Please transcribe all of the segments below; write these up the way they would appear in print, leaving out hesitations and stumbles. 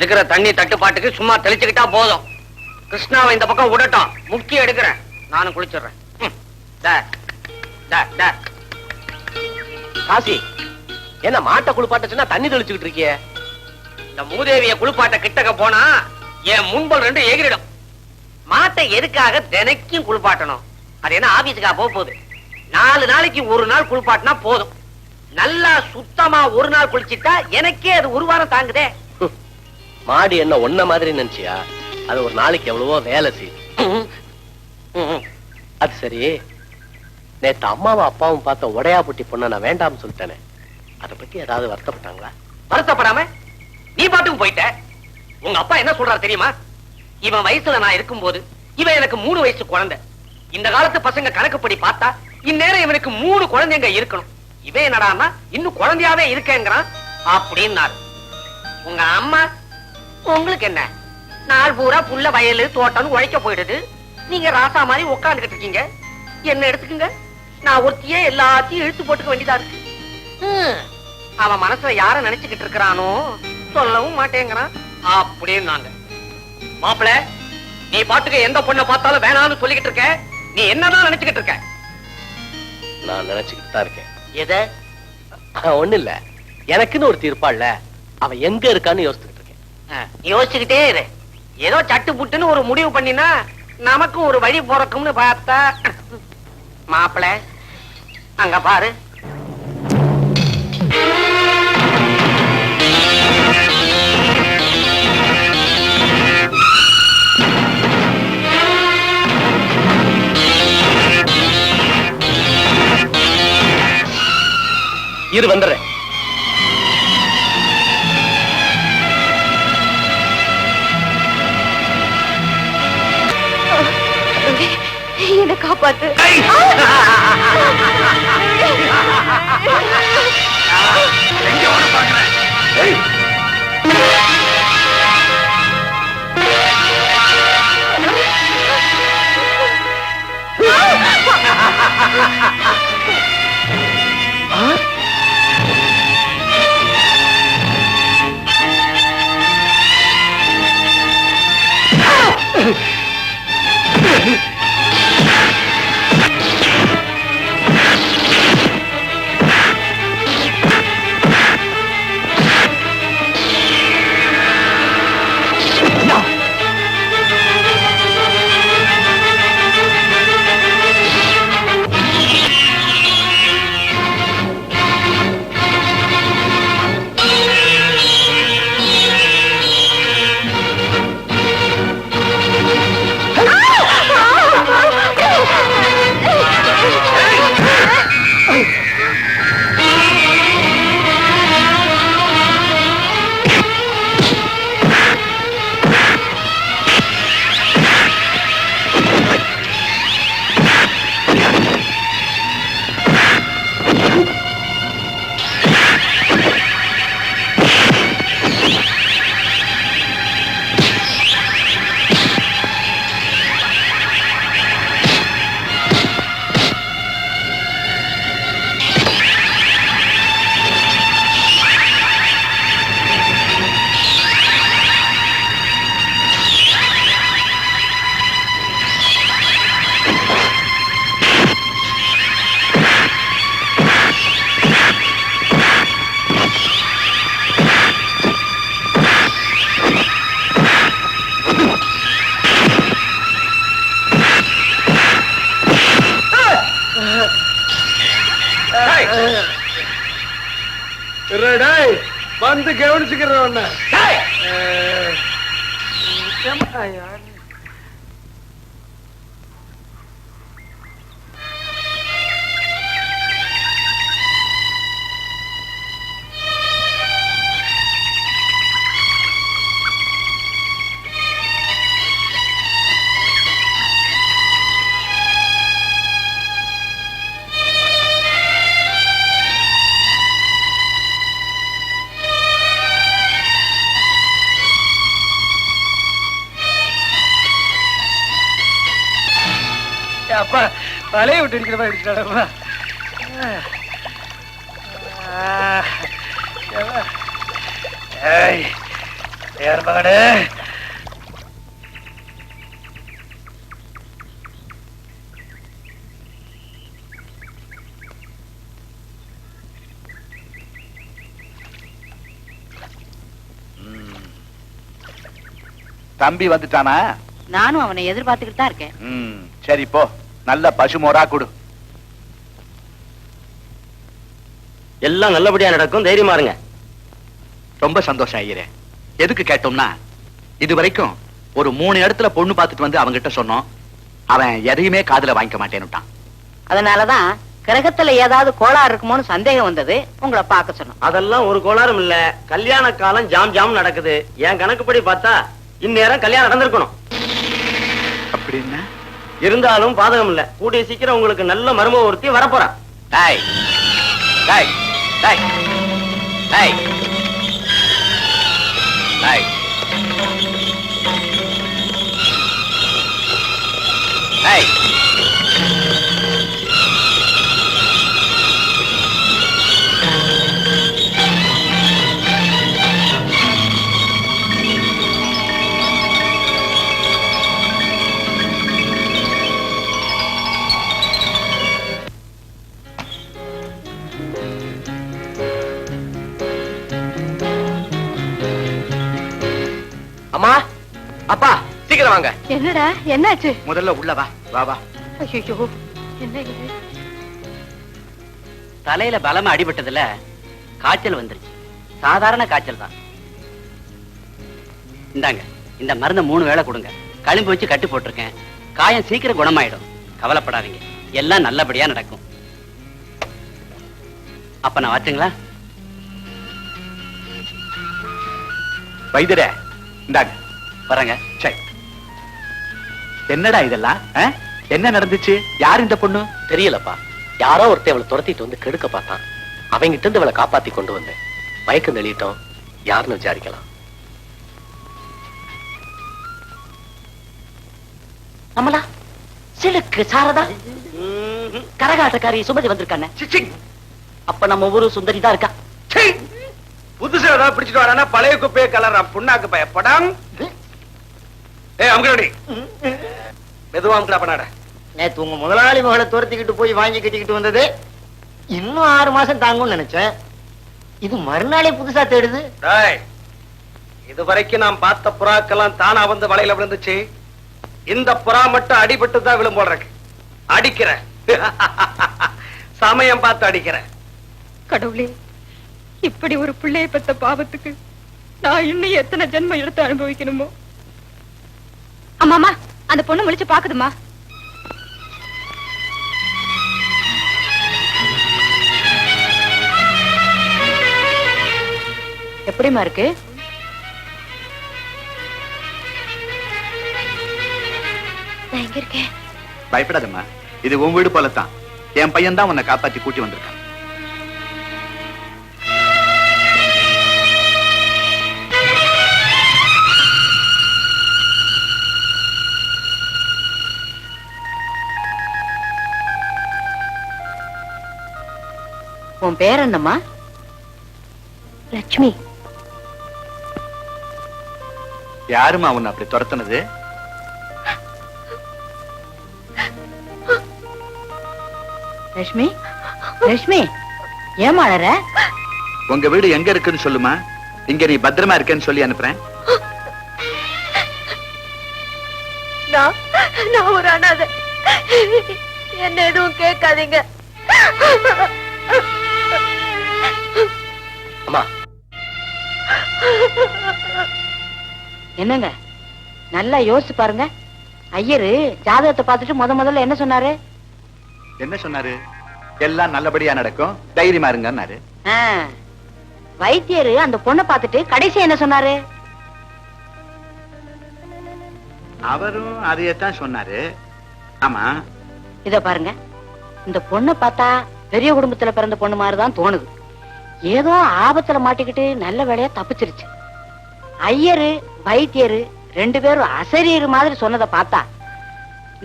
இருக்கிற தண்ணி தட்டுப்பாட்டுக்கு சும்மா தெளிச்சுக்கிட்டா போதும். கிருஷ்ணாவை இந்த பக்கம் விடட்டும், முக்கிய எடுக்கிறேன், நானும் குளிச்சிடுறேன். காசி, என்ன மாட்டை குளிப்பாட்ட சொன்னா தண்ணி தெளிச்சுக்கிட்டு இருக்கிய? இந்த மூதேவிய குளிப்பாட்ட கிட்டக்க போனா என் முன்பல் 2 எகிரிடும். மாட்டை எதுக்காக தினைக்கும் குளிப்பாட்டணும்? அது என்ன ஆபீஸுக்கா போகுது? 4 நாளைக்கு ஒரு நாள் குளிப்பாட்டினா போதும். நல்லா சுத்தமா ஒரு நாள் குளிச்சிட்டா எனக்கே அது ஒரு வாரம் தாங்குதே. மாடு என்ன ஒன்ன மாதிரி நினைச்சியா? அது ஒரு நாளைக்கு எவ்வளவோ வேலை செய்யும். அது சரி, நேத்து அம்மாவும் அப்பாவும் பார்த்த உடையா புட்டி பொண்ண நான் வேண்டாம்னு சொல்லிட்டேனே, அதை பத்தி ஏதாவது வருத்தப்பட்டாங்களா? வருத்தப்படாம நீ பாட்டுக்கு போயிட்ட. உங்க அப்பா என்ன சொல்றாரு தெரியுமா? இவன் வயசுல நான் இருக்கும்போது இவன் எனக்கு 3 வயசு குழந்தை. இந்த காலத்து பசங்க கணக்குப்படி பார்த்தா இந்நேரம் இவனுக்கு 3 குழந்தைங்க இருக்கணும். இவன் என்னடான்னா இன்னும் குழந்தையாவே இருக்கேங்கிறான் அப்படின்னாரு. உங்க அம்மா, உங்களுக்கு என்ன, நாள் பூரா புள்ள வயலு தோட்டம் உழைக்க போயிடுது, நீங்க ராசா மாதிரி உட்காந்துக்கிட்டு இருக்கீங்க. என்ன எடுத்துக்குங்க, நான் ஒருத்தியே எல்லாத்தையும் இழுத்து போட்டுக்க வேண்டியதா இருக்கு. அவன் மனசுல யார நினைச்சுக்கிட்டு இருக்கிறானோ சொல்லவும் மாட்டேங்கிறான் அப்படின்னாங்க. மாப்பிள, நீ பாட்டுக்கு எந்த பொண்ணை பார்த்தாலும் வேணாம்னு சொல்லிக்கிட்டு இருக்க. நீ என்னதான் நினைச்சுக்கிட்டு இருக்க? நான் நினைச்சுக்கிட்டு தான் இருக்கேன். எதை? ஒண்ணு இல்ல, எனக்குன்னு ஒரு தீர்ப்பாள்ல, அவ எங்க இருக்கான்னு யோசிச்சுக்கிட்டு இருக்கேன். யோசிச்சுக்கிட்டே இரு. ஏதோ சட்டு புட்டுன்னு ஒரு முடிவு பண்ணினா நமக்கும் ஒரு வழி பிறக்கும்னு பார்த்தா, மாப்பிள அங்க பாரு. இரு வந்துடுறேன். என்ன காப்பாத்து. வந்து கவனிச்சுக்கிறோம். அப்பா வலையை விட்டு அடிக்கிற மாதிரி அடிச்சிட்டாடப்பா. யார் மகனே? தம்பி வந்துட்டானா? நானும் அவனை எதிர்பார்த்துக்கிட்டு தான் இருக்கேன். சரி போ, நல்ல பசுமோரா கொடு. எல்லாம் நல்லபடியா நடக்கும், தைரியமா இருங்க. ரொம்ப சந்தோஷம் ஐயரே. எதுக்கு கேட்டோம்னா, இது வரைக்கும் ஒரு 3 இடத்துல பொண்ணு பார்த்துட்டு வந்து அவங்கிட்ட சொன்னோம். அவன் எதையுமே காதுல வாங்கிக்க மாட்டேன்னுட்டான். அதனாலதான் கிரகத்துல ஏதாவது கோளாறு இருக்குமோன்னு சந்தேகம் வந்தது, உங்களை பார்க்க சொன்னோம். அதெல்லாம் ஒரு கோளாறும் இல்ல. கல்யாண காலம் ஜாம் ஜாம் நடக்குது. என் கணக்குப்படி பார்த்தா இந்நேரம் கல்யாணம் நடந்திருக்கணும். அப்படின்னா இருந்தாலும் பாதகம் இல்ல. கூடிய சீக்கிரம் உங்களுக்கு நல்ல மருமக ஒருத்தி வரப்போறான். டேய் டேய் டேய் டேய் டேய் டேய் அம்மா, அப்பா, சீக்கிரம் வாங்க. என்னடா, என்னாச்சு? முதல்ல உள்ள வா. வா வா. ஐயோ, என்ன இது? தலையில பலமா அடிபட்டதுல காய்ச்சல் வந்துருச்சு. சாதாரண காய்ச்சல் தான். இந்தாங்க, இந்த மருந்த 3 வேளை கொடுங்க. களிம்பு வச்சு கட்டு போட்டிருக்கேன். காயம் சீக்கிரம் குணமாயிடும். கவலைப்படாதீங்க, எல்லாம் நல்லபடியா நடக்கும். அப்ப நான் வச்சுங்களா? வைத்தியரே, இந்தாங்க. வரங்க. சரி. என்னடா இதெல்லாம்? என்ன நடந்துச்சு? யார் இந்த பொண்ணு? தெரியலப்பா. யாரோ ஒருத்தன் அவளை துரத்திட்டு வந்து கெடுக்க பார்த்தான். அவங்கிட்ட இருந்து அவளை காப்பாத்தி கொண்டு வந்தேன். மயக்கம் தெளிட்டோம். யாருன்னு விசாரிக்கலாம். நம்மளா சிலுக்கு சாரதா கரகாட்டக்காரி சுமதி வந்திருக்கானே. அப்ப நம்ம ஊரு சுந்தரி தான் இருக்கா. புதுசா ஏதாவது பிடிச்சிட்டு வரானா பழைய குப்பையை கலரான் புண்ணாக்கு பயப்படாம். அமுகடி மெதுவா அமுக்கடா பண்ணாட. நேத்து உங்க முதலாளி மகளை துரத்திக்கிட்டு போய் வாங்கி கட்டிக்கிட்டு வந்தது இன்னும் 6 மாசம் தாங்கும்னு நினைச்சேன். இது மறுநாளே புதுசா தேடுது. இது வரைக்கும் நான் பார்த்த புறாக்கெல்லாம் தானா வந்து வலையில விழுந்துச்சு. இந்த புறா மட்டும் அடிபட்டு தான் விழும் போல இருக்கு. அடிக்கிற சமயம் பார்த்து அடிக்கிற. கடவுளே, இப்படி ஒரு பிள்ளையை பெத்த பாவத்துக்கு நான் இன்னும் எத்தனை ஜென்மம் எடுத்து அனுபவிக்கணுமோ. அம்மாமா, அந்த பொண்ணு முழிச்சு பாக்குதுமா. எப்படிமா இருக்கு? நான் எங்க இருக்கேன்? பயப்படாதம்மா, இது உன் வீடு போலத்தான். என் பையன் தான் உன்னை காப்பாத்தி கூட்டி வந்திருக்கான். உன் பேர் என்னம்மா? லட்சுமி. யாருமா உன்னை அப்படி துரத்துனது? லட்சுமி, லட்சுமி, ஏன் அழற? உங்க வீடு எங்க இருக்குன்னு சொல்லுமா. இங்க நீ பத்திரமா இருக்கேன்னு சொல்லி அனுப்புறேன். நான் ஒரு அனாதை. என்ன எதுவும் கேட்காதீங்க. அம்மா, என்னங்க, நல்லா யோசிச்சு பாருங்க. ஐயரு ஜாதகத்தை பார்த்துட்டு முதல்ல என்ன சொன்னாரு? என்ன சொன்னாரு? எல்லாம் நல்லபடியா நடக்கும், தைரியமா இருங்கன்னாரு. வைத்தியரு அந்த பொண்ணை பார்த்துட்டு கடைசி என்ன சொன்னாரு? அவரும் அதையத்தான் சொன்னாரு. ஆமா, இத பாருங்க, இந்த பொண்ணை பார்த்தா பெரிய குடும்பத்துல பிறந்த பொண்ணு மாதிரிதான் தோணுது. ஏதோ ஆபத்துல மாட்டிக்கிட்டு நல்ல வேலையா தப்பிச்சிருச்சு. ஐயரு வைத்தியரு 2 பேரும் அசரீர் மாதிரி சொன்னதை பார்த்தா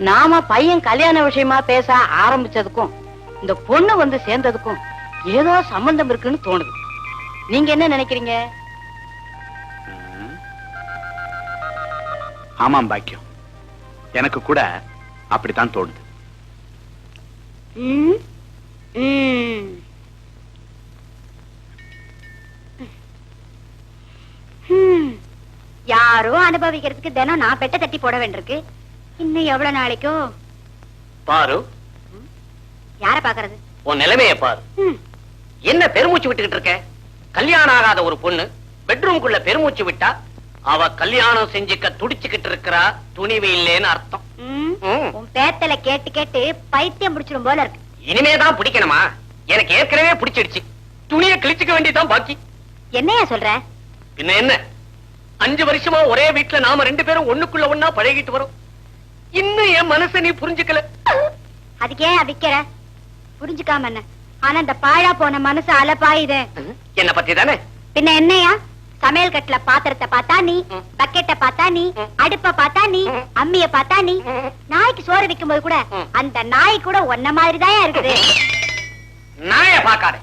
நாம பையன் கல்யாண விஷயமா பேச ஆரம்பிச்சதுக்கும் இந்த பொண்ணு வந்து சேர்ந்ததுக்கும் ஏதோ சம்பந்தம் இருக்குன்னு தோணுது. நீங்க என்ன நினைக்கிறீங்க? ஆமாம் பாக்கியம், எனக்கு கூட அப்படித்தான் தோணுது. ம், ம். ம். யாரோ அனுபவிக்கிறதுக்கு தினம் நான் பெட்ட தட்டி போட வேண்டியிருக்கு. இன்னும் எவ்வளவு நாளைக்கோ? பாரு, யார பாக்குறது? உன் நிலைமையை பாரு. ம். என்ன பெருமூச்சு விட்டுக்கிட்டு இருக்க? கல்யாணம் ஆகாத ஒரு பொண்ணு பெட்ரூம்குள்ள பெருமூச்சு விட்டா அவ கல்யாணம் செஞ்சுக்க துடிச்சுக்கிட்டு இருக்கிறா, துணிவு இல்லேன்னு அர்த்தம். ம். ம். உன் பேத்தல கேட்டு கேட்டு பைத்தியம் பிடிச்சிடும் போல இருக்கு. இனிமேதான் பிடிக்கணுமா? எனக்கு ஏற்கனவே பிடிச்சிடுச்சு. துணியை கிழிச்சுக்க வேண்டியதான் பாக்கி. என்னையா சொல்ற? பின்ன என்ன, 5 வருஷமா ஒரே வீட்டுல நாம 2 பேரும் ஒண்ணுக்குள்ள ஒண்ணா பழகிட்டு வரோம். இன்னும் என் மனசை நீ புரிஞ்சுக்கல. அதுக்கே விக்கிற? புரிஞ்சுக்காம என்ன? ஆனா இந்த பாழா போன மனசு அலப்பாயுது. என்ன பத்தி தானே? பின்ன என்னையா? சமையல் கட்டுல பாத்திரத்தை பார்த்தா நீ, ம். பக்கெட்ட பார்த்தா நீ, ம். அடுப்ப பார்த்தா நீ, ம். அம்மிய பார்த்தா நீ. ம். நாய்க்கு சோறு வைக்கும் போது கூட ம். அந்த நாய் கூட ஒன்ன மாதிரிதான் இருக்குது. நாய பாக்காத.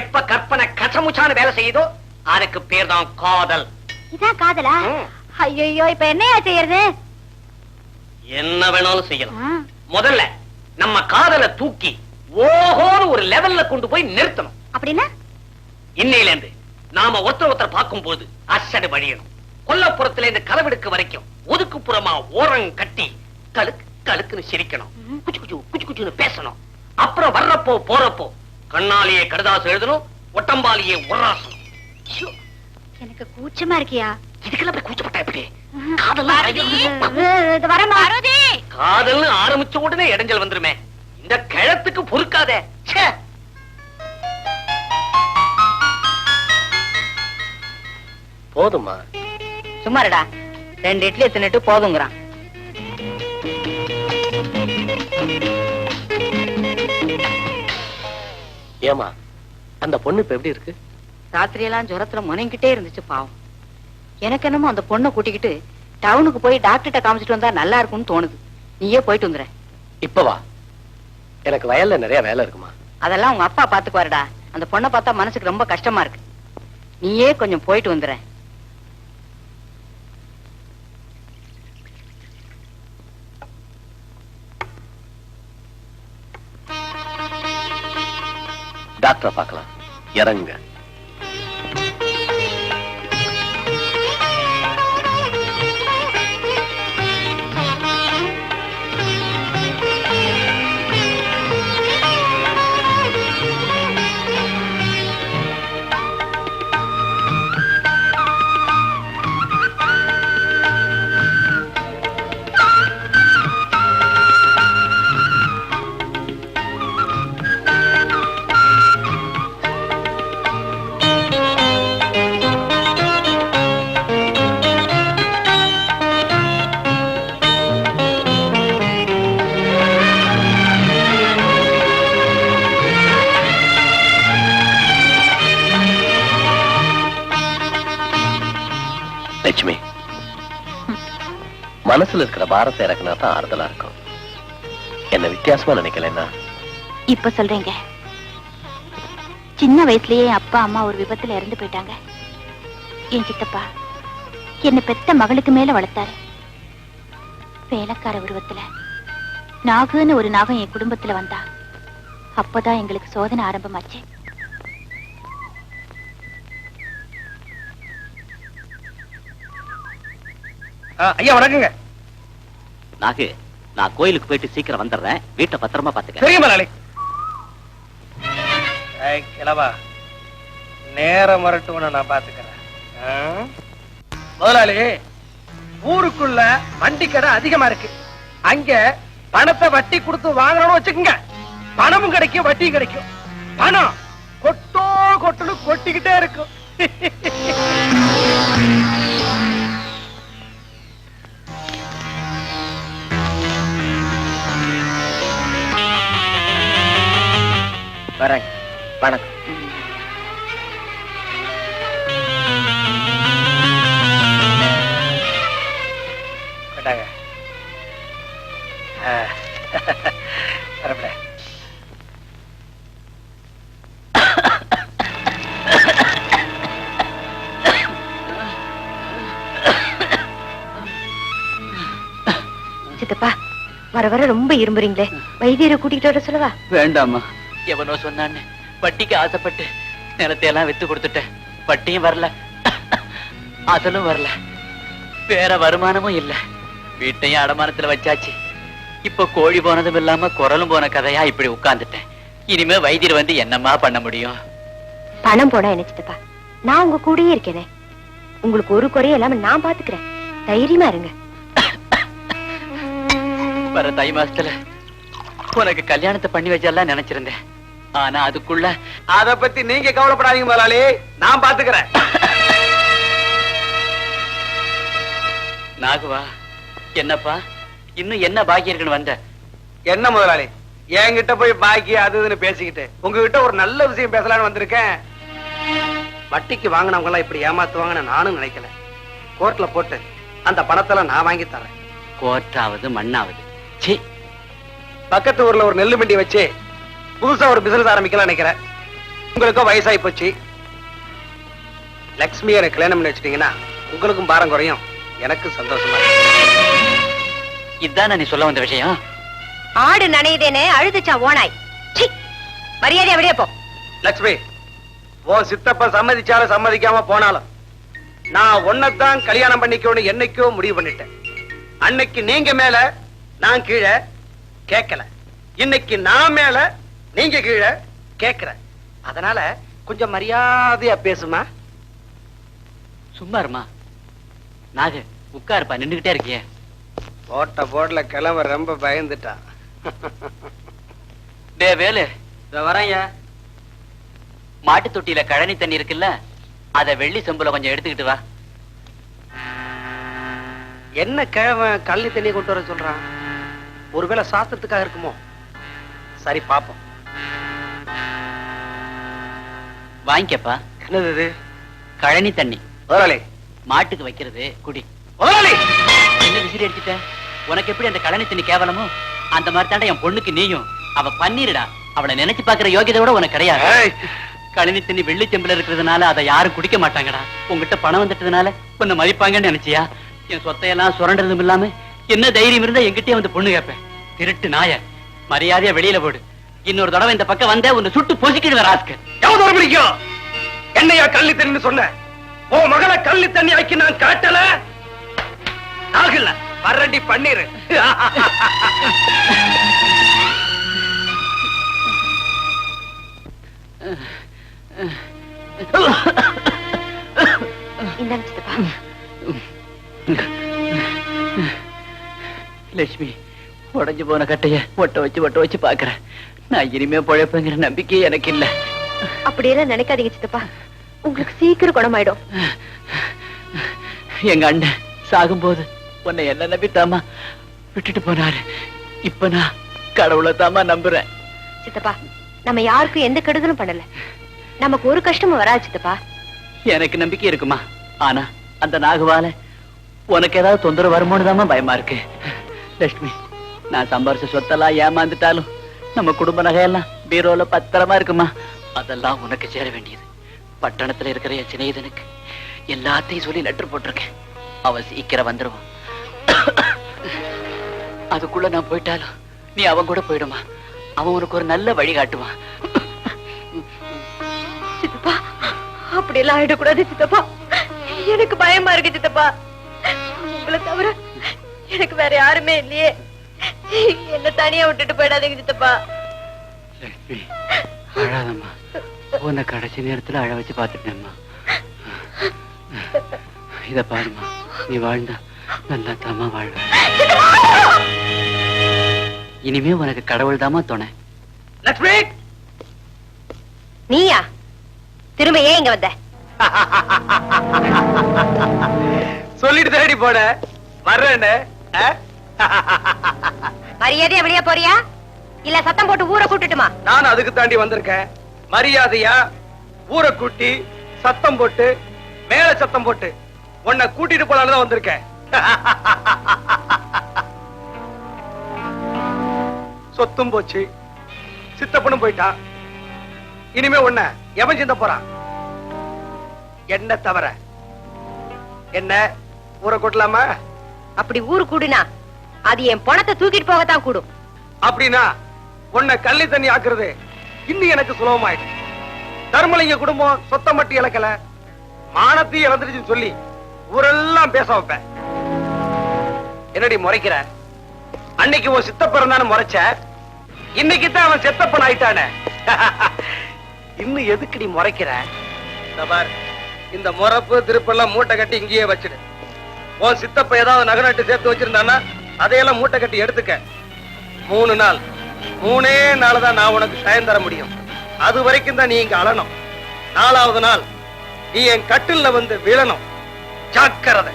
எப்ப கற்பனை கசமுச்சான வேலை செய்யுதோ அதுக்கு பேர் தான் காதல். இதான் காதலா? ம். ஐயோ, இப்ப என்னையா செய்யறது? என்ன வேணாலும் செய்யலாம். ஆ, முதல்ல நம்ம காதலை தூக்கி ஓஹோன்னு ஒரு லெவல்ல கொண்டு போய் நிறுத்தணும். அப்படின்னா? இன்னையில இருந்து நாம ஒருத்தர் பார்க்கும் போது அசடு வழியணும். கொல்லப்புறத்துல இருந்து களவெடுக்க வரைக்கும் ஒதுக்குப்புறமா ஓரம் கட்டி கழுக்கு கழுக்குன்னு சிரிக்கணும். ம். குச்சு குச்சு குச்சு குச்சுன்னு பேசணும். அப்புறம் வர்றப்போ போறப்போ கண்ணாலேயே கடுதாசு எழுதணும், ஒட்டம்பாலேயே உராசணும். ஷோ, எனக்கு கூச்சமா இருக்கியா? இதுக்கெல்லாம் போய் கூச்சப்பட்டா எப்படி? இது வரமா? காதல்னு ஆரம்பிச்ச உடனே இடைஞ்சல் வந்துருமே. இந்த கிழத்துக்கு பொறுக்காதே. ச்சே. போதுமா? சும்மாருடா, 2 இட்லி தின்னுட்டு போதுங்கிறான். ஏமா, அந்த பொண்ணு இப்ப எப்படி இருக்கு? ராத்திரியெல்லாம் ஜுரத்துல முனைங்கிட்டே இருந்துச்சு பாவம். எனக்கு என்னமோ அந்த பொண்ணை கூட்டிக்கிட்டு டவுனுக்கு போய் டாக்டர்கிட்ட காமிச்சிட்டு வந்தா நல்லா இருக்கும்னு தோணுது. நீயே போயிட்டு வந்துற. இப்ப வா, எனக்கு வயல்ல நிறைய வேலை இருக்குமா. அதெல்லாம் உங்க அப்பா பாத்துக்குவாருடா. அந்த பொண்ணை பார்த்தா மனசுக்கு ரொம்ப கஷ்டமா இருக்கு. நீயே கொஞ்சம் போயிட்டு வந்துற. டாக்டரை பார்க்கலாம், இறங்குங்க. லட்சுமி, மனசுல இருக்கிற பாரத்தை இறக்குனா தான் ஆறுதலா இருக்கும். என்ன வித்தியாசமா நினைக்கலன்னா? இப்ப சொல்றீங்க. சின்ன வயசுலயே அப்பா அம்மா ஒரு விபத்துல இறந்து போயிட்டாங்க. என் சித்தப்பா என்ன பெத்த மகளுக்கு மேல வளர்த்தாரு. வேலைக்கார உருவத்துல நாகுன்னு ஒரு நாகம் என் குடும்பத்துல வந்தா அப்பதான் எங்களுக்கு சோதனை ஆரம்பமாச்சு. ஐயா வணக்கங்க. நாகு, நான் கோயிலுக்கு போயிட்டு சீக்கிரம் வந்துடுறேன். வீட்டை பத்திரமா பாத்துக்க. சரிங்க முதலாளி. கிளவா, நேரம் வரட்டும்னு நான் பாத்துக்கிறேன். முதலாளி, ஊருக்குள்ள வண்டி கடை அதிகமா இருக்கு. அங்க பணத்தை வட்டி கொடுத்து வாங்கணும்னு வச்சுக்கோங்க, பணமும் கிடைக்கும் வட்டியும் கிடைக்கும். பணம் கொட்டோ கொட்டுன்னு கொட்டிக்கிட்டே இருக்கும். வரேன். வணக்கம். கொண்டாங்க. வரப்பட. சித்தப்பா வர வர ரொம்ப இரும்புறீங்களே, வைத்தியரை கூட்டிகிட்டு வர சொல்லவா? வேண்டாமா, எவனோ சொன்னான்னு வட்டிக்கு ஆசைப்பட்டு நிலத்தையெல்லாம் வித்து கொடுத்துட்டேன். வட்டியும் வரல, அசலும் வரல, வேற வருமானமும் இல்ல. வீட்டையும் அடமானத்துல வச்சாச்சு. இப்ப கோழி போனதும் இல்லாம குரலும் போன கதையா இப்படி உட்கார்ந்துட்டேன். இனிமே வைத்தியர் வந்து என்னமா பண்ண முடியும்? பணம் போனா என்ன சித்தப்பா, நான் உங்க கூடயே இருக்கேனே. உங்களுக்கு ஒரு குறையும் இல்லாம நான் பாத்துக்கிறேன், தைரியமா இருங்க. வர தை மாசத்துல உனக்கு கல்யாணத்தை பண்ணி வச்செல்லாம் நினைச்சிருந்தேன். ஆனா அதுக்குள்ள அத பத்தி நீங்க கவலைப்படாதீங்க முதலாளி, நான் பாத்துக்கிறேன். நாகுவா, என்னப்பா இன்னும் என்ன பாக்கி இருக்குன்னு வந்த? என்ன முதலாளி, என்கிட்ட போய் பாக்கி அது இதுன்னு பேசிக்கிட்டு உங்ககிட்ட ஒரு நல்ல விஷயம் பேசலான்னு வந்திருக்கேன். வட்டிக்கு வாங்கினவங்க எல்லாம் இப்படி ஏமாத்துவாங்கன்னு நானும் நினைக்கல. கோர்ட்ல போட்டு அந்த பணத்தெல்லாம் நான் வாங்கி தரேன். கோர்ட்டாவது மண்ணாவது. சீ, பக்கத்து ஊர்ல ஒரு நெல்லு மண்டி வச்சு புதுசா ஒரு பிசினஸ் ஆரம்பிக்கலாம் நினைக்கிறேன். உங்களுக்கும் வயசாகி போச்சு. லட்சுமி எனக்கு கல்யாணம் பண்ணி வச்சிட்டீங்கன்னா உங்களுக்கும் பாரம் குறையும், எனக்கு சந்தோஷமா இருக்கு. இதான நீ சொல்ல வந்த விஷயம்? ஆடு நனையுதேனே அழுதுச்சான் ஓனாய். மரியாதை அப்படியே போ. லட்சுமி, ஓ சித்தப்ப சம்மதிச்சாலும் சம்மதிக்காம போனாலும் நான் ஒன்னதான் கல்யாணம் பண்ணிக்கணும் என்னைக்கோ முடிவு பண்ணிட்டேன். அன்னைக்கு நீங்க மேல நான் கீழே கேட்கல, இன்னைக்கு நான் மேல நீங்க கீழே கேட்கிற. அதனால கொஞ்சம் மரியாதையா பேசுமா. சும்மா இருமா. நாகு, உட்காருப்பா, நின்னுகிட்டே இருக்கியே. போட்ட போட்ல கிளம்ப ரொம்ப பயந்துட்டான். டே வேலு, வரேங்க. மாட்டு தொட்டியில கழனி தண்ணி இருக்குல்ல, அத வெள்ளி செம்புல கொஞ்சம் எடுத்துக்கிட்டு வா. என்ன கிழமை கள்ளி தண்ணி கொண்டு வர சொல்றான்? ஒருவேளை சாஸ்திரத்துக்காக இருக்குமோ? சரி பாப்போம். வாங்கிக்கப்பா. என்னது இது? கழனி தண்ணி. முதலாளி, மாட்டுக்கு வைக்கிறது, குடி. முதலாளி, என்ன விசிறி அடிச்சுட்ட? உனக்கு எப்படி அந்த கழனி தண்ணி கேவலமோ அந்த மாதிரி தாண்டா என் பொண்ணுக்கு நீயும். அவ பன்னீருடா, அவளை நினைச்சு பாக்குற யோகியதை கூட உனக்கு கிடையாது. ஏய், கழனி தண்ணி வெள்ளி செம்புல இருக்கிறதுனால அதை யாரும் குடிக்க மாட்டாங்கடா. உங்ககிட்ட பணம் வந்துட்டதுனால உன்னை மதிப்பாங்கன்னு நினைச்சியா? என் சொத்தையெல்லாம் சுரண்டதும் இல்லாம என்ன தைரியம் இருந்தா எங்கிட்டே வந்து பொண்ணு கேட்பேன். திருட்டு நாய, மரியாதையா வெளியில போடு. இன்னொரு தடவை இந்த பக்கம் வந்த உன்னை சுட்டு பொசிக்கிட்டு வர ஆஸ்கர். எவ்வளவு பிடிக்கும்? என்னையா கள்ளி தண்ணி சொன்ன? உன் மகளை கள்ளி தண்ணி ஆக்கி நான் காட்டல. ஆகல வரண்டி பன்னீர். இந்தாங்க சித்தப்பா. லட்சுமி, உடைஞ்சு போன கட்டைய ஒட்ட வச்சு பாக்குறேன். நான் இனிமே பொழைப்பேங்கிற நம்பிக்கை எனக்கு இல்ல. அப்படியெல்லாம் நினைக்காதீங்க சித்தப்பா, உங்களுக்கு சீக்கிரம் குணமாயிடும். எங்க அண்ணன் சாகும்போது உன்னை என்ன நம்பித்தாமா விட்டுட்டு போனாரு. இப்ப நான் கடவுளை தாமா நம்புறேன். சித்தப்பா, நம்ம யாருக்கும் எந்த கெடுதலும் பண்ணல, நமக்கு ஒரு கஷ்டமும் வராது சித்தப்பா. எனக்கு நம்பிக்கை இருக்குமா? ஆனா அந்த நாகுவால உனக்கு ஏதாவது தொந்தரவு வருமோன்னு தாமா பயமா இருக்கு. லட்சுமி, நான் சம்பாரிச்ச சொத்தெல்லாம் ஏமாந்துட்டாலும் நம்ம குடும்ப நகையெல்லாம் பீரோல பத்திரமா இருக்குமா. அதெல்லாம் உனக்கு சேர வேண்டியது. பட்டணத்துல இருக்கிற என் சிநேகிதனுக்கு எல்லாத்தையும் சொல்லி லெட்டர் போட்டிருக்கேன். அவ சீக்கிரம் வந்துருவான். அதுக்குள்ள நான் போயிட்டாலும் நீ அவன் கூட போயிடுமா. அவன் உனக்கு ஒரு நல்ல வழி காட்டுவான். சித்தப்பா, அப்படி எல்லாம் ஆயிடக்கூடாது சித்தப்பா. எனக்கு பயமா இருக்கு சித்தப்பா. உங்களை தவிர எனக்கு வேற யாருமே இல்லையே. என்ன தனியா விட்டுட்டு போயிடாதீங்க சித்தப்பா. லட்சுமி, அழாதம்மா. உன்னை கடைசி நேரத்துல அழ வச்சு பாத்துட்டேம்மா. இத பாருமா, நீ வாழ்ந்தா நல்லா தாமா வாழ்வ. இனிமே உனக்கு கடவுள் தாமா துணை. லட்சுமி, நீயா திரும்ப ஏன் இங்க வந்த? சொல்லிட்டு தேடி போன வர்றேன்னு. மரியாதையா வெளியே போறியா இல்ல சத்தம் போட்டு ஊரை கூட்டுட்டுமா? நான் அதுக்கு தாண்டி வந்திருக்கேன். மரியாதையா ஊரை கூட்டி சத்தம் போட்டு மேல சத்தம் போட்டு உன்னை கூட்டிட்டு போலான்னு தான் வந்திருக்கேன். சொத்தும் போச்சு, சித்தப்பனும் போயிட்டான். இனிமே உன்னை எவன் சிந்த போறான்? என்ன தவிர என்ன ஊரை கூட்டலாமா? அப்படி ஊரு கூடுனா அது என் பணத்தை தூக்கிட்டு போகத்தான் கூடும். அப்படின்னா உன்னை கள்ளி தண்ணி ஆக்குறது இன்னும் எனக்கு சுலபமாயிடும். தர்மலிங்க குடும்பம் சொத்த மட்டி இழக்கல, மானத்தையும் இழந்துருச்சுன்னு சொல்லி ஊரெல்லாம் பேச வைப்பேன். என்னடி முறைக்கிற? அன்னைக்கு உன் சித்தப்பன் தானே முறைச்ச, இன்னைக்கு தான் அவன் செத்தப்பன் ஆயிட்டானே. இன்னும் எதுக்குடி முறைக்கிற? இந்த பார், இந்த முறப்பு திருப்பெல்லாம் மூட்டை கட்டி இங்கேயே வச்சிடு. உன் சித்தப்ப ஏதாவது நகை நட்டு சேர்த்து வச்சிருந்தானா அதையெல்லாம் மூட்டை கட்டி எடுத்துக்க. 3 நாள், 3 நாள் தான் நான் உனக்கு டைம் தர முடியும். அது வரைக்கும் தான் நீ இங்க அழணும். 4வது நாள் நீ என் கட்டில்ல வந்து விழணும். ஜாக்கிரதை.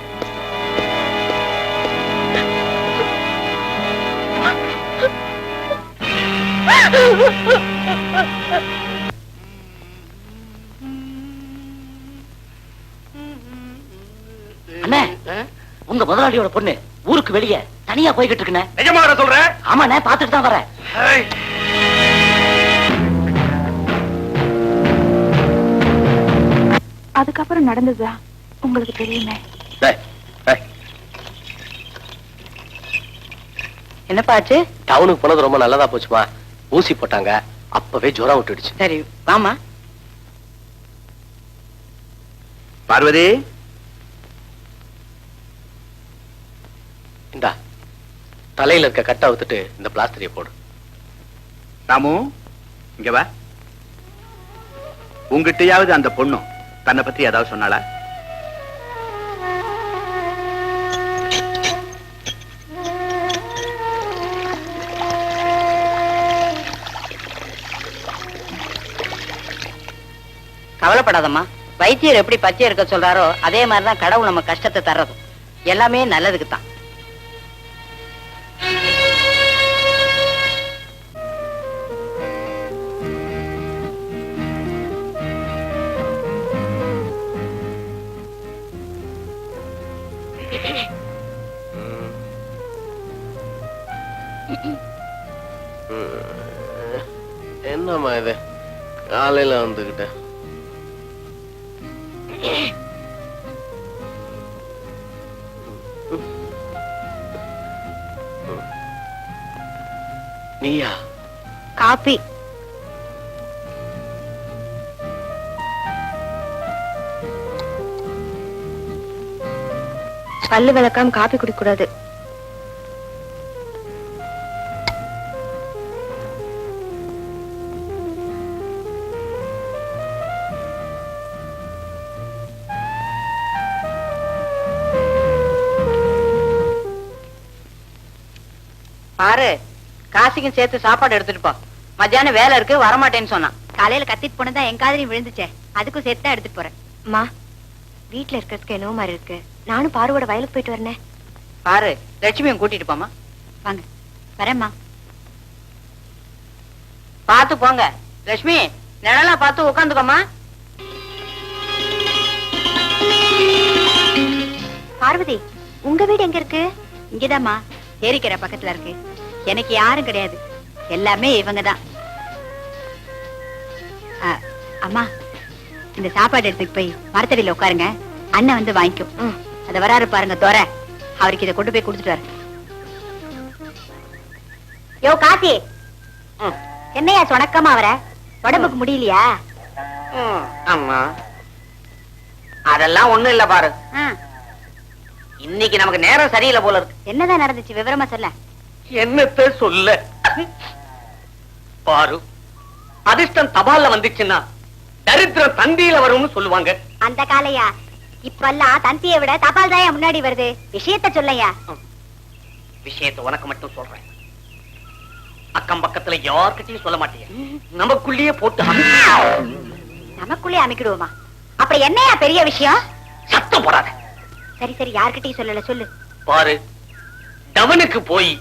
அண்ணே, உங்க முதலாளியோட பொண்ணு ஊருக்கு வெளியே தனியா போய்கிட்டு இருக்குண்ணே. நிஜமாக சொல்ற? ஆமாண்ணே, பாத்துட்டு தான் வரேன். ஏய், அதுக்கப்புறம் நடந்ததா உங்களுக்கு தெரியுமே. டேய், டேய், என்னப்பா ஆச்சு? டவுனுக்கு போனது ரொம்ப நல்லதா போச்சுமா. ஊசி போட்டாங்க, அப்பவே ஜுரம் விட்டுடுச்சு. சரி வாமா. பார்வதி, இந்தா தலையில இருக்க கட்டை அவுத்துட்டு இந்த பிளாஸ்டரிய போடு. ராமு, இங்க வா. உங்ககிட்டயாவது அந்த பொண்ணும் தன்னை பத்தி ஏதாவது சொன்னாளா? கவலைப்படாதம்மா. வைத்தியர் எப்படி பச்சை இருக்க சொல்றாரோ அதே மாதிரிதான் கடவுள் நம்ம கஷ்டத்தை தர்றது. எல்லாமே நல்லதுக்கு தான். என்னம்மா இது காலையில வந்துகிட்ட? நீயா? காப்பி. பல்லு விளக்காம காப்பி குடிக்க கூடாது. பாரு, காசிக்கும் சேர்த்து சாப்பாடு எடுத்துட்டு போ. மத்தியானம் வேலை இருக்கு, வரமாட்டேன்னு சொன்னான். காலையில கத்திட்டு போனதா என் காதலையும் விழுந்துச்சே, அதுக்கும் சேர்த்து தான் எடுத்துட்டு போறேன். அம்மா, வீட்டுல இருக்கிறதுக்கு என்னவோ மாதிரி இருக்கு. நானும் பாருவோட வயலுக்கு போயிட்டு வரேன். பாரு, லட்சுமியும் கூட்டிட்டு போமா. வாங்க, வரேம்மா. பாத்து போங்க. லட்சுமி, நிழலா பார்த்து உட்காந்துக்கோமா. பார்வதி, உங்க வீடு எங்க இருக்கு? இங்கதாம்மா, ஏரிக்கரை பக்கத்துல இருக்கு. எனக்கு யாரும் கிடையாது, எல்லாமே இவங்கதான். அம்மா, இந்த சாப்பாடு எடுத்துட்டு போய் மரத்தடியில உட்காருங்க. அண்ணன் வந்து வாங்கிக்கும். அத வராரு பாருங்க தோர, அவருக்கு இதை கொண்டு போய் கொடுத்துட்டு வர. யோ காசி, என்னையா சொணக்கமா வர? உடம்புக்கு முடியலையா? ஆமா, அதெல்லாம் ஒண்ணும் இல்ல பாரு. இன்னைக்கு நமக்கு நேரம் சரியில்லை போல இருக்கு. என்னதான் நடந்துச்சு, விவரமா சொல்ல. என்னத்த சொல்ல பாரு, அதிர்ஷ்டம் தபால்ல வந்துச்சுன்னா தரித்திரம் தந்தியில வரும்னு சொல்லுவாங்க. அந்த காலையா? இப்பெல்லாம் தந்தியை விட தபால் தாயா முன்னாடி வருது. விஷயத்த சொல்லையா. விஷயத்தை உனக்கு மட்டும் சொல்றேன், அக்கம் பக்கத்துல யார்கிட்டயும் சொல்ல மாட்டேன். நமக்குள்ளேயே போட்டு நமக்குள்ளே அமைக்கிடுவோமா? அப்புறம் என்னையா பெரிய விஷயம்? சத்தம் போடாத. சரி சரி, யார்கிட்டயும் சொல்லல, சொல்லு. பாரு, டவனுக்கு போய்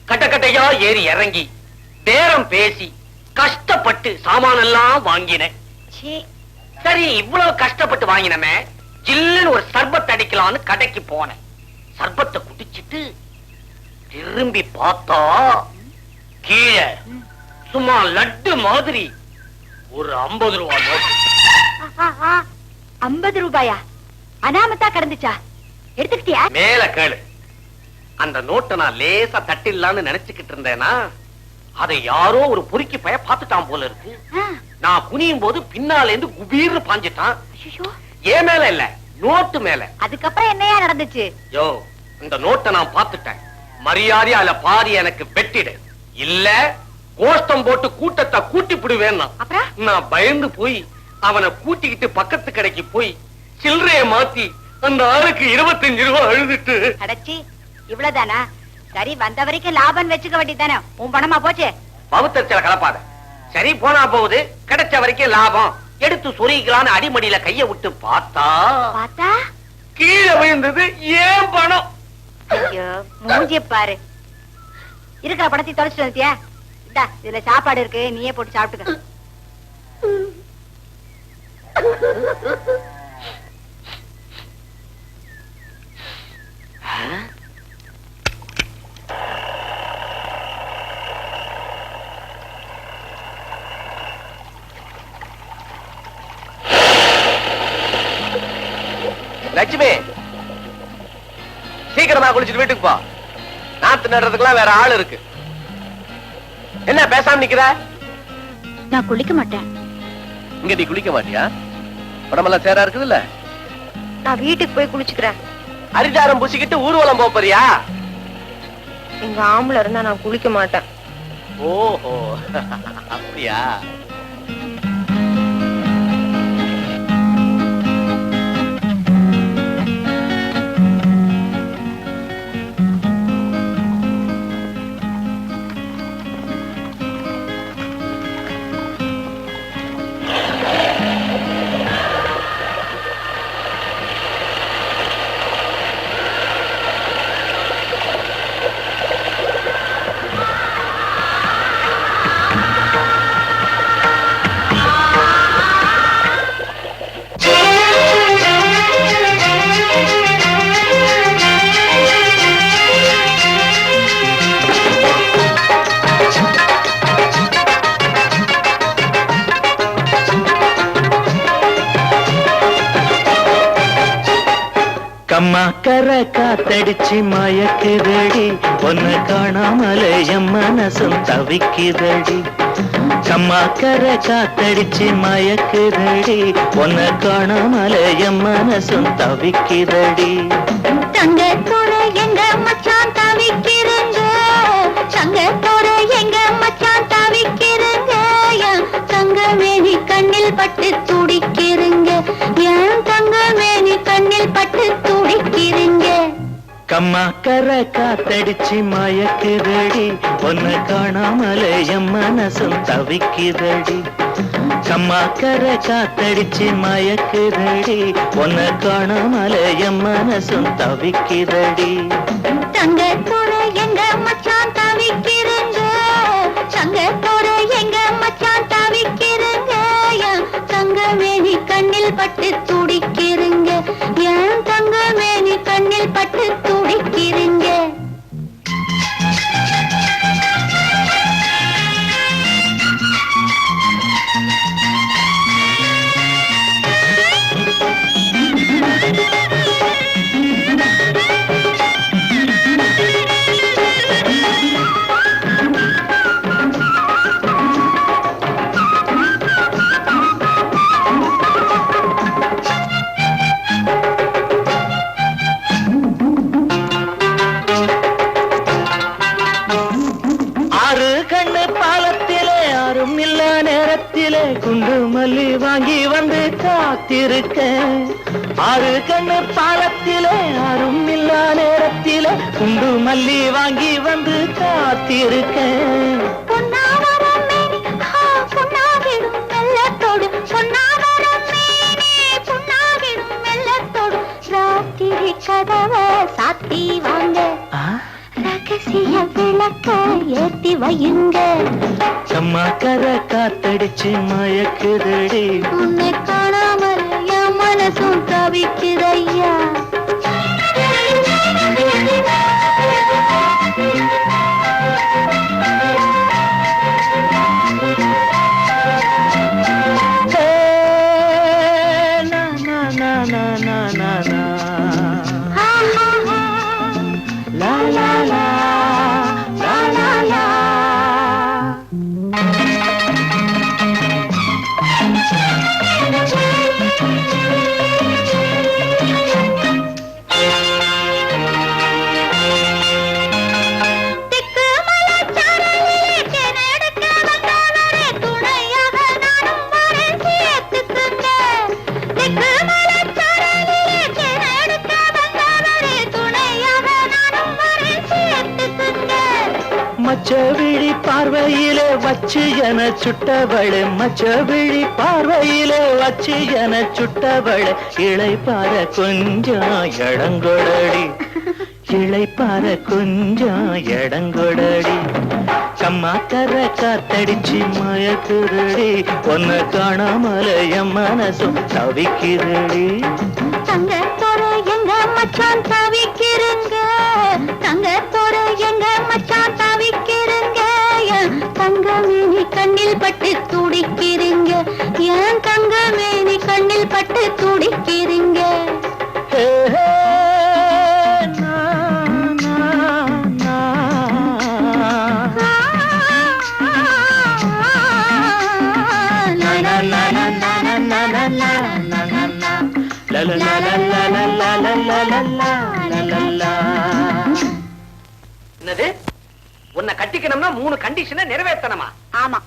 கட்ட கட்டையா ஏறி இறங்கி பேரம் பேசி கஷ்டப்பட்டு சாமானெல்லாம் வாங்கினேன். சரி, இவ்வளவு கஷ்டப்பட்டு வாங்கினமே, ஜில்லுன்னு ஒரு சர்பத் அடிக்கலாம்னு கடைக்கு போனேன். சர்பத்தை குடிச்சிட்டு திரும்பி பார்த்தா கீழே சும்மா லட்டு மாதிரி ஒரு 50 ரூபாய் நோட்டு. 50 ரூபாயா? அனாமத்தா கடந்துச்சா? எடுத்துக்கிட்டியா? மேல கேளு. அந்த நோட்டை நான் லேசா தட்டிடலான்னு நினைச்சுக்கிட்டு இருந்தேனா அதை யாரோ ஒரு பொறுக்கி பய பார்த்துட்டான் போல இருக்கு. நான் குனியும் போது பின்னால இருந்து குபீர்னு பாஞ்சிட்டான். ஏன் மேல இல்ல, நோட்டு மேல. அதுக்கப்புறம் என்னையா நடந்துச்சு? யோ, இந்த நோட்டை நான் பார்த்துட்டேன். மரியாதையா அதுல பாதி எனக்கு வெட்டிடு, இல்ல கோஷ்டம் போட்டு கூட்டத்தை கூட்டி பிடுவேன்னா. நான் பயந்து போய் அவனை கூட்டிக்கிட்டு பக்கத்து கடைக்கு போய் சில்லறைய மாத்தி அந்த ஆளுக்கு 25 ரூபாய் அழுதுட்டு. அடச்சி, இவ்வளவுதானா? சரி, வந்த வரைக்கும் லாபம் வச்சுக்க வேண்டியதானே, உன் பணமா போச்சு. பவுத்தரிச்சல கலப்பாத. சரி போனா போகுது, கிடைச்ச வரைக்கும் லாபம் எடுத்து சொரிக்கலான்னு அடிமடியில கைய விட்டு பார்த்தா கீழே விழுந்தது ஏன் பணம். ஐயோ, மூஞ்சிய பாரு. இருக்கிற பணத்தை தொலைச்சிட்டு வந்துட்டியா? இந்தா, இதுல சாப்பாடு இருக்கு, நீயே போட்டு சாப்பிட்டுக்க. லட்சுமி, சீக்கிரமா குளிச்சுட்டு வீட்டுக்கு போ. நாத்து நடுறதுக்குலாம் வேற ஆள் இருக்கு. என்ன பேசாம நிக்கிற? நான் குளிக்க மாட்டேன். இங்க நீ குளிக்க மாட்டியா? உடம்பெல்லாம் சேரா இருக்குது இல்ல? நான் வீட்டுக்கு போய் குளிச்சுக்கிறேன். அரிதாரம் பூசிக்கிட்டு ஊர்வலம் போறியா? எங்க ஆம்பளை இருந்தா நான் குளிக்க மாட்டேன். ஓஹோ, அப்படியா? கம்மாக்கர காத்தடிச்சு மயக்குதடி, பொண்ணு காணாமலே என் மனசும் தவிக்குதடி. கம்மாக்கர காத்தடிச்சு மயக்குதடி, பொண்ணு காணாமலே என் மனசும் தவிக்குதடி. தங்கத்தோட எங்க மச்சான் தவிக்கிறங்க, தங்கத்தோட எங்க மச்சான் தவிக்கிறங்க. தங்கமேனி கண்ணில் பட்டு துடிக்கிறங்க, என் தங்கமேனி கண்ணில் பட்டு துடிக்கிறங்க. கம்மாக்கர காத்தடிச்சு மயக்குதடி, பொண்ணு காணாமலே என் மனசும் தவிக்குதடி. கம்மாக்கர காத்தடிச்சு மயக்குதடி, பொண்ணு காணாமலே என் மனசும் தவிக்குதடி. தங்கத்தோட எங்க மச்சான் தவிக்கிறங்க, தங்கத்தோட எங்க மச்சான் தவிக்கிறங்க. தங்கமேனி கண்ணில் பட்டு துடிக்கிறங்க, என் தங்கமேனி கண்ணில் பட்டு துடிக்கிறங்க. குண்டு மல்லி வாங்கி வந்து காத்திருக்க, ஆறு கண்ணு பாலத்திலே யாரும் இல்லா நேரத்திலே குண்டு மல்லி வாங்கி வந்து காத்திருக்க. கதவை சாத்தி வாங்க, ரகசிய விளக்க ஏத்தி வையுங்க. கம்மாக்கர காத்தடிச்சு மயக்குதடி, உன்னை காணாமல் என் மனசும் தவிக்குதையா. la la விழி பார்வையிலே வச்சு என சுட்டவளே மச்ச விழி பார்வையிலே வச்சு என சுட்டவளே இளைப்பார கொஞ்சம் இடங்கொடடி இளைப்பார கொஞ்சம் இடங்கொடடி கம்மாக்கர காத்தடிச்சு மயக்குதடி ஒன்ன காணாமல என் மனசும் தவிக்குதடி தங்கத்தோட எங்க மச்சான் தவிக்கிறங்க தங்கத்தோட எங்க மச்சான் தவிக்கிறங்க என் தங்கமேனி கண்ணில் பட்டு துடிக்கிறீங்க என் தங்கமேனி கண்ணில் பட்டு துடிக்கிறீங்க ஹே, ஹே, நா, நா, நா. லா, லா, லா, லா, லா, லா, லா, லா, லா, லா, லா. La la la la la la la la la la la la la. என்னது உன்னை கட்டிக்கணும்னா 3 கண்டிஷனை நிறைவேற்றணுமா? ஆமா,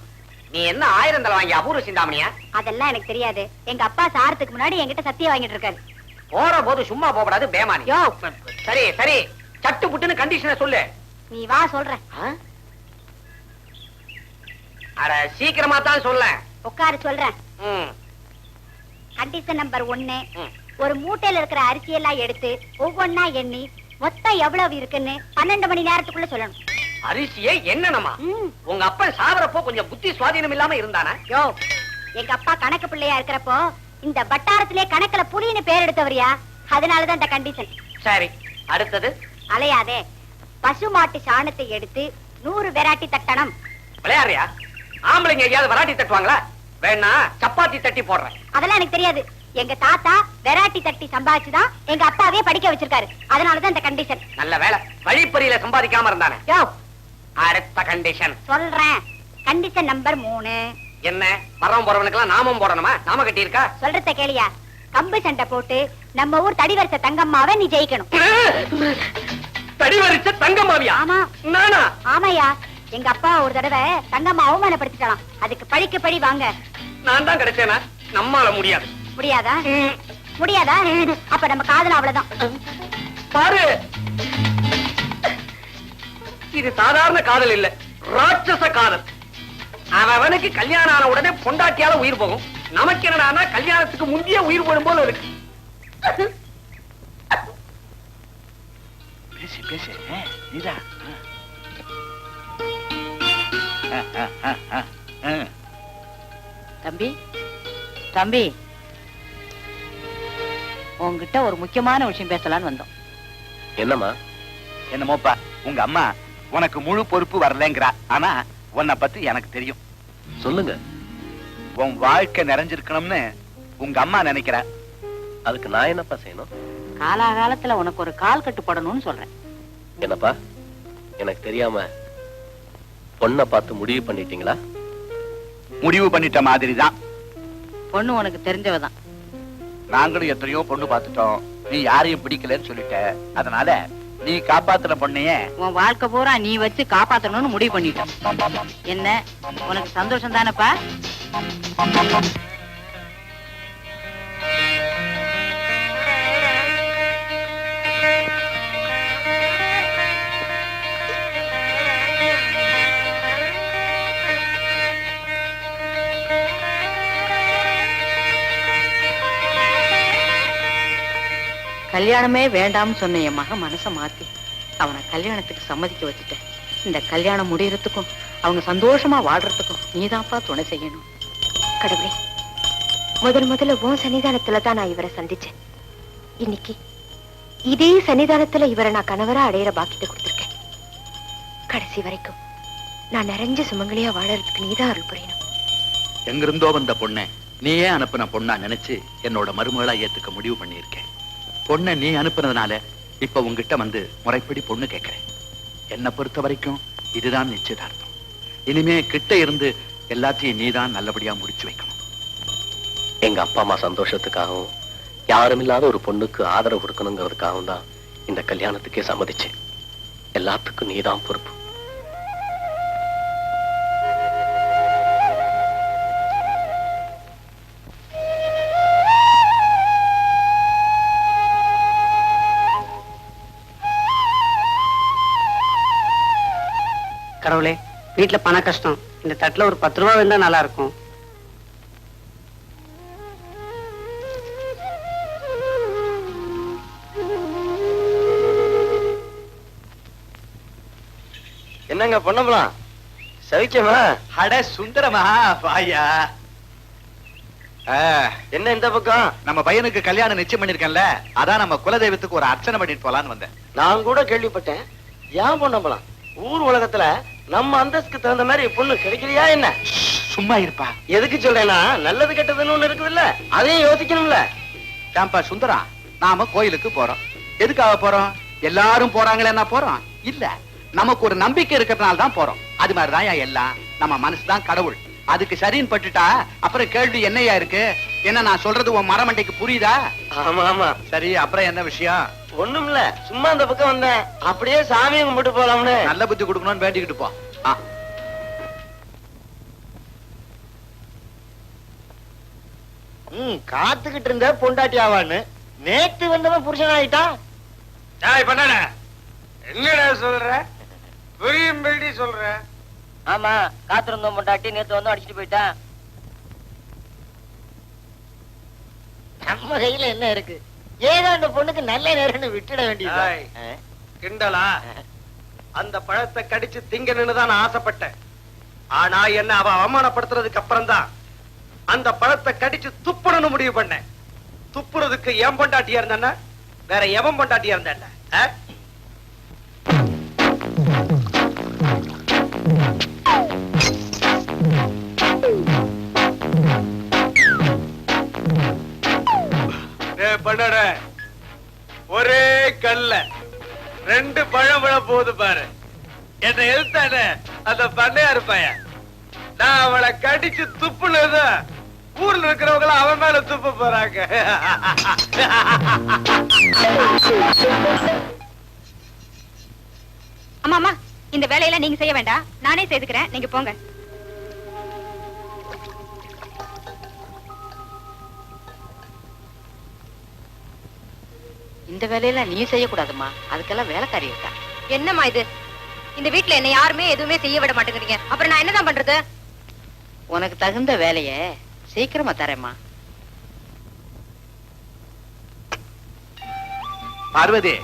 நீ என்ன 1000 தலை வாங்கி அபூர்வ சிந்தாமணியா? அதெல்லாம் எனக்கு தெரியாது. எங்க அப்பா சாரத்துக்கு முன்னாடி என்கிட்ட சத்தியம் வாங்கிட்டு இருக்காரு. போற போது சும்மா போகக்கூடாது பேமானி. யோ. சரி சரி, சட்டு புட்டுன்னு கண்டிஷனை சொல்லு. நீ வா சொல்றேன். அட சீக்கிரமா தான் சொல்ல. உட்காரு சொல்றேன். ம், கண்டிஷன் நம்பர் 1, ம். ஒரு மூட்டையில இருக்கிற அரிசி எல்லாம் எடுத்து ஒவ்வொன்னா எண்ணி மொத்தம் எவ்வளவு இருக்குன்னு 12 மணி நேரத்துக்குள்ள சொல்லணும். அரிசியே என்னனமா? ம். உங்க அப்பா சாவரப்போ கொஞ்சம் புத்தி சுவாதீனம் இல்லாம இருந்தானா? யோ, எங்க அப்பா கணக்கு பிள்ளையா இருக்கிறப்போ இந்த வட்டாரத்திலே கணக்குல புலின்னு பேர் எடுத்தவரியா, அதனாலதான் இந்த கண்டிஷன். சரி, அடுத்தது அலையாதே, பசு மாட்டு சாணத்தை எடுத்து 100 வெராட்டி தட்டணும். விளையாடுறியா? ஆம்பளைங்க எங்கேயாவது வராட்டி தட்டுவாங்களா? வேணா சப்பாத்தி தட்டி போடுறேன். அதெல்லாம் எனக்கு தெரியாது. எங்க தாத்தா வெராட்டி தட்டி சம்பாதிச்சுதான் எங்க அப்பாவே படிக்க வச்சிருக்காரு. அதனாலதான் இந்த கண்டிஷன். நல்ல வேலை, வழிப்பறியில சம்பாதிக்காம இருந்தானே. யோ, அடுத்த கண்டிஷன் சொல்றேன். Condition number 3. என்ன? வரவன் போறவனுக்கெல்லாம் நாமம் போடணுமா? நாம கட்டி இருக்கா? சொல்றத கேளியா? கம்பு சண்டை போட்டு நம்ம ஊர் தடிவரிச தங்கம்மாவை நீ ஜெயிக்கணும். தடி வரிச்ச தங்கம்மாவியா? ஆமா. நானா? ஆமாயா, எங்க அப்பா ஒரு தடவை தங்கம்மா அவமானப்படுத்திட்டான். அதுக்கு பழிக்கு பழி வாங்க. நான் தான் கிடைச்சேனா? நம்மால முடியாது. முடியாதா? முடியாதா? அப்ப நம்ம காதல அவ்வளவுதான். பாரு, இது சாதாரண காதல் இல்ல, ராட்சச காதல். அவனுக்கு கல்யாணம் ஆன உடனே பொண்டாட்டியால உயிர் போகும். நமக்கு என்னடானா கல்யாணத்துக்கு முந்தைய உயிர் போடும் போல இருக்கு. பேசி பேசி நீதா. தம்பி தம்பி, உன்கிட்ட ஒரு முக்கியமான விஷயம் பேசலான்னு வந்தோம். என்னம்மா? என்னமோப்பா, உங்க அம்மா உனக்கு முழு பொறுப்பு வரலங்கிறா. ஆனா உன்னை பத்தி எனக்கு தெரியும். சொல்லுங்க. உன் வாழ்க்கை நிறைஞ்சிருக்கணும்னு உங்க அம்மா நினைக்கிறா. அதுக்கு நான் என்னப்பா செய்யணும்? காலாகாலத்துல உனக்கு ஒரு கால் கட்டுப்படணும்னு சொல்றேன். என்னப்பா, எனக்கு தெரியாம பொண்ணை பார்த்து முடிவு பண்ணிட்டீங்களா? முடிவு பண்ணிட்ட மாதிரிதான். பொண்ணு உனக்கு தெரிஞ்சவதான். நாங்களும் எத்தனையோ பொண்ணு பார்த்துட்டோம். நீ யாரையும் பிடிக்கலன்னு சொல்லிட்ட. அதனால நீ காப்பாத்துற பொண்ணைய உன் வாழ்க்கை பூரா நீ வச்சு காப்பாத்தணும்னு முடிவு பண்ணிட்டோம். என்ன, உனக்கு சந்தோஷம் தானப்பா? கல்யாணமே வேண்டாம்னு சொன்ன என் மகன் மனசை மாத்தி அவனை கல்யாணத்துக்கு சம்மதிக்க வச்சுட்டேன். இந்த கல்யாணம் முடியறதுக்கும் அவங்க சந்தோஷமா வாழ்றதுக்கும் நீதான்ப்பா துணை செய்யணும். கடவுளே, முதல்ல உன் சன்னிதானத்துல தான் நான் இவரை சந்திச்சேன். இன்னைக்கு இதே சன்னிதானத்துல இவரை நான் கணவரா அடையிற பாக்கியத்தை கொடுத்திருக்கேன். கடைசி வரைக்கும் நான் நிறைஞ்ச சுமங்கலியா வாழறதுக்கு நீதான் அருள் புரியணும். எங்கிருந்தோ வந்த பொண்ணை நீயே அனுப்பின பொண்ணா நினைச்சு என்னோட மருமகளா ஏத்துக்க முடிவு பண்ணியிருக்கேன். பொண்ணை நீ அனுப்புனதுனால இப்ப உங்ககிட்ட வந்து முறைப்படி பொண்ணு கேட்கிறேன். என்னை பொறுத்த வரைக்கும் இதுதான் நிச்சயதார்த்தம். இனிமே கிட்ட இருந்து எல்லாத்தையும் நீதான் நல்லபடியா முடிச்சு வைக்கணும். எங்க அப்பா அம்மா சந்தோஷத்துக்காகவும் யாரும் இல்லாத ஒரு பொண்ணுக்கு ஆதரவு கொடுக்கணுங்கிறதுக்காகவும் தான் இந்த கல்யாணத்துக்கே சம்மதிச்சேன். எல்லாத்துக்கும் நீதான் பொறுப்பு. கடவுளே, வீட்டுல பண கஷ்டம். இந்த தட்டுல ஒரு 10 ரூபா இருந்தா நல்லா இருக்கும். என்னங்க பொண்ணலாம் சவிக்கமா? அட சுந்தரமா வாயா. என்ன இந்த பக்கம்? நம்ம பையனுக்கு கல்யாணம் நிச்சயம் பண்ணிருக்கேன்ல, அதான் நம்ம குலதெய்வத்துக்கு ஒரு அர்ச்சனை பண்ணிட்டு போலான்னு வந்தேன். நான் கூட கேள்விப்பட்டேன். ஏன் பொண்ணலாம் ஊர் உலகத்துல நம்ம அந்தஸ்துக்கு தகுந்த மாதிரி பொண்ணு கிடைக்கலையா என்ன? சும்மா இருப்பா. எதுக்கு சொல்றேன்னா, நல்லது கெட்டதுன்னு ஒண்ணு இருக்குதுல்ல, அதையும் யோசிக்கணும்ல. ஏன்பா சுந்தரா, நாம கோயிலுக்கு போறோம். எதுக்காக போறோம்? எல்லாரும் போறாங்களேன்னா போறோம் இல்ல, நமக்கு ஒரு நம்பிக்கை இருக்கிறதுனால தான் போறோம். அது மாதிரிதான் எல்லாம். நம்ம மனசுதான் கடவுள். அதுக்கு சரின்னு பட்டுட்டா அப்புறம் கேள்வி என்னையா இருக்கு? என்ன நான் சொல்றது உன் மரமண்டைக்கு புரியுதா? ஆமா ஆமா. சரி, அப்புறம் என்ன விஷயம்? ஒண்ணும் இல்ல, சும்மா அந்த பக்கம் வந்தேன். அப்படியே சாமியை கும்பிட்டு போலாம்னு. நல்ல புத்தி கொடுக்கணும்னு வேண்டிக்கிட்டு போ. காத்துக்கிட்டு இருந்த பொண்டாட்டி ஆவான்னு நேத்து வந்தவன் புருஷன் ஆயிட்டான். என்னடா சொல்ற? புரியும்படி சொல்ற? ஆமா, காத்திருந்தோம் பொண்டாட்டி நேத்து வந்து அடிச்சுட்டு போயிட்டான். நம்ம கையில என்ன இருக்கு? ஏதோ அந்த பொண்ணுக்கு நல்ல நேரம்னு விட்டுட வேண்டியது. கிண்டலா? அந்த பழத்தை கடிச்சு திங்கணும்னு தான் நான் ஆசைப்பட்டேன். ஆனா என்ன அவ அவமானப்படுத்துறதுக்கு அப்புறம் தான் அந்த பழத்தை கடிச்சு துப்புடணும் முடிவு பண்ணேன். துப்புறதுக்கு என் பொண்டாட்டியா இருந்தா வேற எவன் பொண்டாட்டியா இருந்தா? பண்ணட ஒரே கல்ல 2 பழம் விழ போகுது பாரு. என்ன எழுத்தானே அந்த பண்ணையாரு பையன். நான் அவளை கடிச்சு துப்புனதான் ஊர்ல இருக்கிறவங்கள அவன் மேல துப்ப போறாங்க. அம்மா, இந்த வேலையெல்லாம் நீங்க செய்ய வேண்டாம், நானே செய்துக்கிறேன். நீங்க போங்க. இந்த வேலையெல்லாம் நீ செய்யக்கூடாதுமா, அதுக்கெல்லாம் வேலைக்காரி இருக்கா. என்னம்மா இது? இந்த வீட்டுல என்ன யாருமே எதுவுமே செய்ய விட மாட்டேங்கிறீங்க. அப்புறம் நான் என்னதான் பண்றது? உனக்கு தகுந்த வேலைய சீக்கிரமா தரேம்மா. பார்வதி,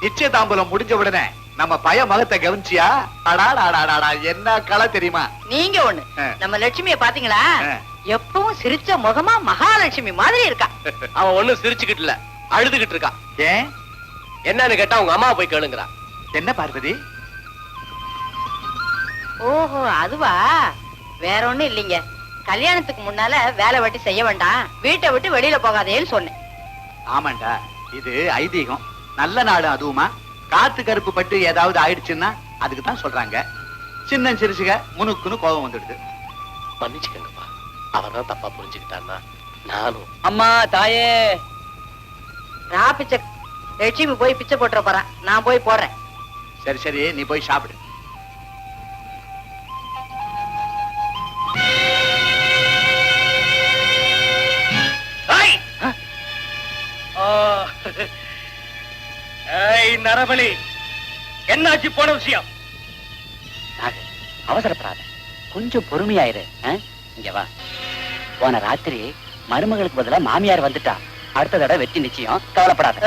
நிச்சயதாம்பலம் முடிஞ்ச உடனே நம்ம பய மகத்தை கவனிச்சியா? அடாடா, என்ன கலை தெரியுமா? நீங்க ஒண்ணு, நம்ம லட்சுமிய பாத்தீங்களா? ஆ. எப்பவும் சிரிச்ச முகமா மகாலட்சுமி மாதிரி இருக்கா. அவன் ஒண்ணும் சிரிச்சுக்கிட்டு இல்ல, அழுதுகிட்டு இருக்கான். ஏன்? என்னன்னு கேட்டா உங்க அம்மா போய் கேளுங்கிறா. என்ன பார்வதி? ஓஹோ, அதுவா? வேற ஒண்ணும் இல்லைங்க. கல்யாணத்துக்கு முன்னால வேலை வெட்டி செய்ய வேண்டாம், வீட்டை விட்டு வெளியில போகாதேன்னு சொன்னேன். ஆமாண்டா, இது ஐதீகம். நல்ல நாடு அதுவுமா. காத்து கருப்பு பட்டு ஏதாவது ஆயிடுச்சுன்னா அதுக்கு தான் சொல்றாங்க. சின்ன சிறுசுக முனுக்குன்னு கோபம் வந்துடுது. மன்னிச்சுக்கங்கப்பா, அவன் தப்பா புரிஞ்சுக்கிட்டான்னா நானும். அம்மா தாயே, பிச்சை லட்சுமி போய் பிச்சை போட்டுற போறான், நான் போய் போடுறேன். சரி, நீ போய் சாப்பிடு. நரபலி, என்னாச்சு போன விஷயம்? அவசரப்படாத, கொஞ்சம் பொறுமையாயிரு. இங்க வா. போன ராத்திரி மருமகளுக்கு பதிலா மாமியார் வந்துட்டா. அடுத்த தடவை வெற்றி நிச்சயம், கவலைப்படாத.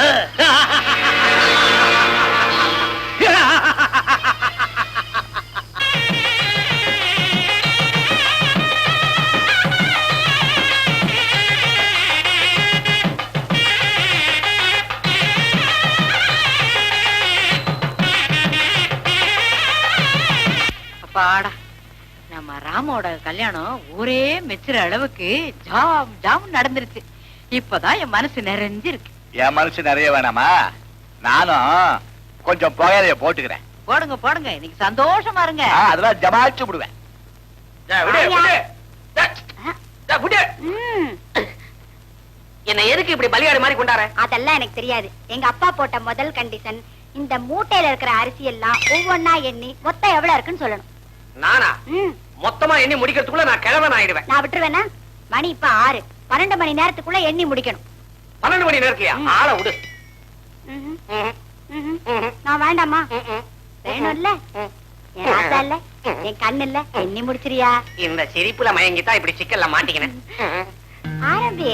அப்பாடா, நம்ம ராமோட கல்யாணம் ஊரே மெச்சுற அளவுக்கு ஜாம் ஜாம் நடந்துருச்சு. இப்பதான் என் மனசு நிறைஞ்சிருக்கு. என் மனசு நிறைய வேணாமா? நானும் கொஞ்சம் புகையிலைய போட்டுக்கிறேன். போடுங்க, இன்னைக்கு சந்தோஷமா இருங்க. அதெல்லாம் ஜமாச்சு விடுவேன். என்ன எதுக்கு இப்படி பலியாடு மாதிரி கொண்டார? அதெல்லாம் எனக்கு தெரியாது. எங்க அப்பா போட்ட முதல் கண்டிஷன், இந்த மூட்டையில இருக்கிற அரிசி எல்லாம் ஒவ்வொன்னா எண்ணி மொத்தம் எவ்வளவு இருக்குன்னு சொல்லணும். நானா? மொத்தமா எண்ணி முடிக்கிறதுக்குள்ள நான் கிழவன் ஆயிடுவேன். நான் விட்டுருவேனா? மணி இப்ப 6, 12 மணி நேரத்துக்குள்ள எண்ணி முடிக்கணும். 12 மணி நேரத்துலயா? ஆள விடு. நான் வேண்டாமா? வேணும்ல? என் ஆசை இல்ல, என் கண்ணு இல்ல, எண்ணி முடிச்சிரியா? இந்த சிரிப்புல மயங்கித்தான் இப்படி சிக்கல்ல மாட்டிக்கினேன். ஆரம்பி.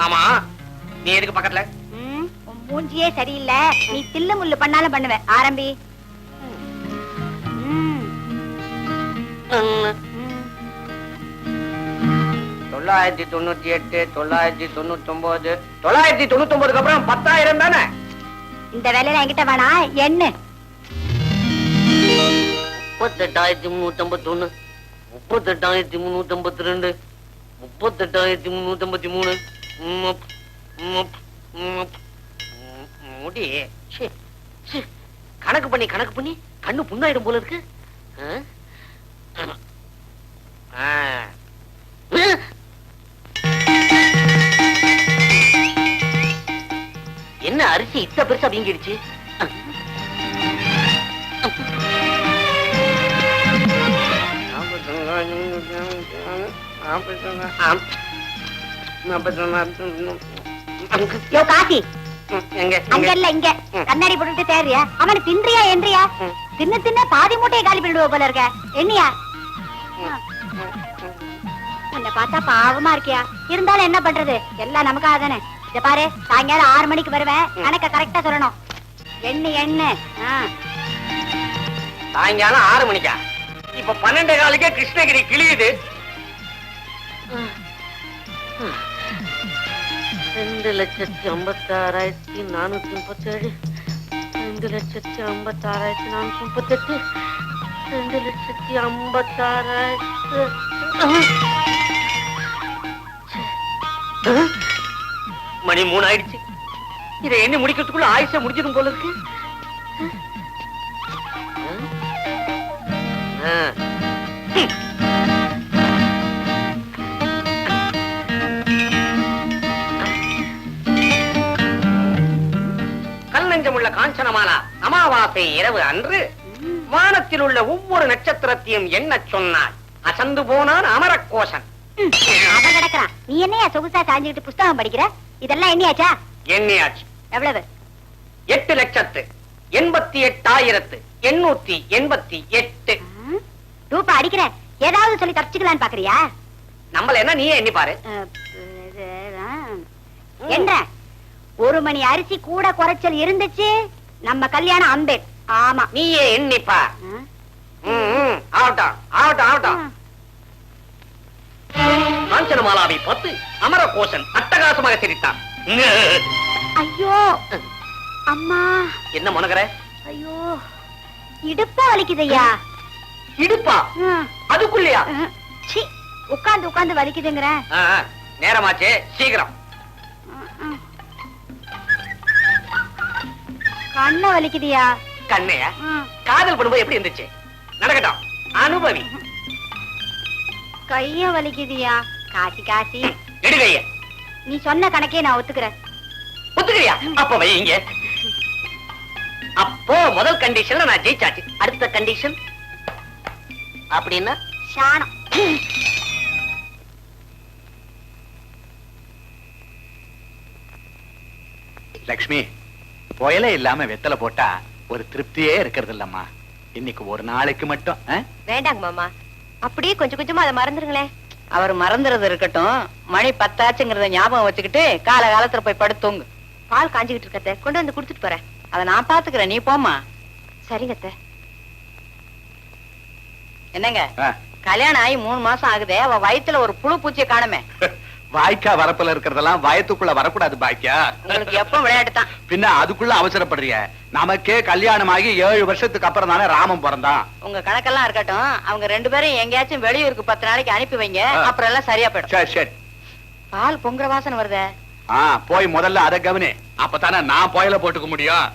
ஆமா, நீ எதுக்கு பக்கத்துல? உன் மூஞ்சியே சரியில்லை, நீ தில்லு முள்ளு பண்ணாலும் பண்ணுவ. ஆரம்பி. 998, 999, 999 அப்புறம் 10,000 தானே? இந்த வேலையில என்கிட்ட வேணா எண்ணு. 38,351, 38,352, 38,353. முடி கணக்கு பண்ணி கண்ணு புண்ணாயிடும் போல இருக்கு. என்ன அரிசி இத்த பெருசா வீங்கிடுச்சு? காசி அங்க இல்ல, இங்க கண்ணாடி போட்டுட்டு தேறியா? அவனை தின்றியா என்றியா? தின்னு பாதி மூட்டையை காலி பண்ணிடுவ போல இருக்க. என்னையா உன்னை பார்த்தா பாவமா இருக்கியா? இருந்தாலும் என்ன பண்றது, எல்லாம் நமக்காக தானே. இத பாரு, சாயங்காலம் 6 மணிக்கு வருவேன், கணக்க கரெக்டா சொல்லணும். எண்ணு. சாயங்காலம் 6 மணிக்கா? இப்ப 12:15 கிருஷ்ணகிரி கிளியுது. 2,56,437, 2,56,438, 2,56,000. மணி 3 ஆயிடுச்சு. இதை எண்ணி முடிக்கிறதுக்குள்ள ஆயுச முடிஞ்சிடும் போல இருக்கு. கல்நெஞ்சமுள்ள காஞ்சனமாலா அமாவாசை இரவு அன்று வானத்தில் உள்ள ஒவ்வொரு நட்சத்திரத்தையும் என்ன சொன்னார். அசந்து போனான் அமரகோசன். அவன் கிடக்குறான், நீ என்னையா சொகுசா சாஞ்சுக்கிட்டு புஸ்தகம் படிக்கிற? இதெல்லாம் எண்ணியாச்சா? எண்ணியாச்சு. எவ்வளவு? 8,88,888. ரூபா அடிக்கிற, ஏதாவது சொல்லி தப்பிச்சுக்கலான்னு பாக்குறியா? நம்மள என்ன நீயே எண்ணி பாரு. என்ற 1 மணி அரிசி கூட குறைச்சல் இருந்துச்சு, நம்ம கல்யாணம் அம்பேட். ஆமா, நீயே எண்ணிப்பா. ஆகட்டும். காஞ்சனமாலாவை பார்த்து அமரகோசன் அட்டகாசமாக சிரித்தான். ஐயோ அம்மா, என்ன முனகர? ஐயோ இடுப்பா வலிக்குதையா. இடுப்பா? அதுக்குள்ளயா? உட்கார்ந்து வலிக்குதுங்கிற. நேரமாச்சே, சீக்கிரம். கண்ண வலிக்குதியா? கண்ணையா? காதல் பண்ணும்போது எப்படி இருந்துச்சு? நடக்கட்டும், அனுபவி. கைய வலிக்குதியா? காசி எடுகைய. நீ சொன்ன கணக்கே நான் ஒத்துக்கிறேன். ஒத்துக்கிறியா? அப்ப வைங்க. அப்போ முதல் கண்டிஷன்ல நான் ஜெயிச்சாச்சு. அடுத்த கண்டிஷன் அப்படின்னா சாணம். லக்ஷ்மி, புயலே இல்லாம வெத்தலை போட்டா ஒரு திருப்தியே இருக்கிறது இல்லம்மா. இன்னைக்கு ஒரு நாளைக்கு மட்டும். வேண்டாங்க மாமா, அப்படியே கொஞ்சம் கொஞ்சமா அதை மறந்துருங்களேன். அவர் மறந்துறது இருக்கட்டும், மணி 10 ஆச்சுங்கிறத ஞாபகம் வச்சுக்கிட்டு காலகாலத்துல போய் படுத்தோங்க. பால் காஞ்சிக்கிட்டு இருக்கத்த கொண்டு வந்து குடுத்துட்டு போறேன். அத நான் பாத்துக்கிறேன், நீ போமா. சரிங்க அத்தை. என்னங்க, கல்யாணம் ஆகி 3 மாசம் ஆகுதே, அவ வயித்துல ஒரு புழு பூச்சியை காணுமே. வாய்க்கா வரப்புல இருக்கிறதெல்லாம் வயத்துக்குள்ள வரக்கூடாது பாக்கியா. உங்களுக்கு எப்ப விளையாட்டு தான். பின்ன அதுக்குள்ள அவசரப்படுறிய? நமக்கே கல்யாணம் ஆகி 7 வருஷத்துக்கு அப்புறம் தானே ராமன் பிறந்தான். உங்க கணக்கெல்லாம் இருக்கட்டும், அவங்க 2 பேரும் எங்கேயாச்சும் வெளியூருக்கு 10 நாளைக்கு அனுப்பி வைங்க, அப்புறம் எல்லாம் சரியா போயிடும். சரி. பால் பொங்குற வாசனை வருதே. போய் முதல்ல அதை கவனி, அப்பதானே நான் புயல போட்டுக்க முடியும்.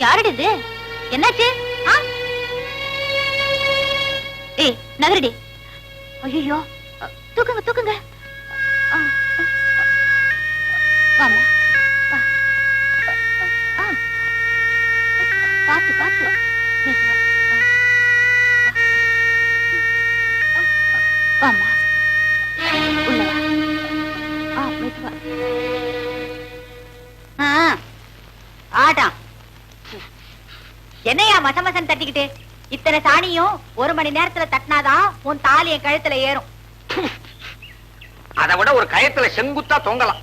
யாருடி இது? என்னாச்சு? ஏய் நகரடி. ஐயோ, தூக்குங்க. என்னையா மசமசன் தட்டிக்கிட்டு இத்தனை சாணியும் 1 மணி நேரத்துல தட்டினாதான் உன் தாலி என் கழுத்துல ஏறும். அதை விட ஒரு கயத்துல செங்குத்தா தொங்கலாம்.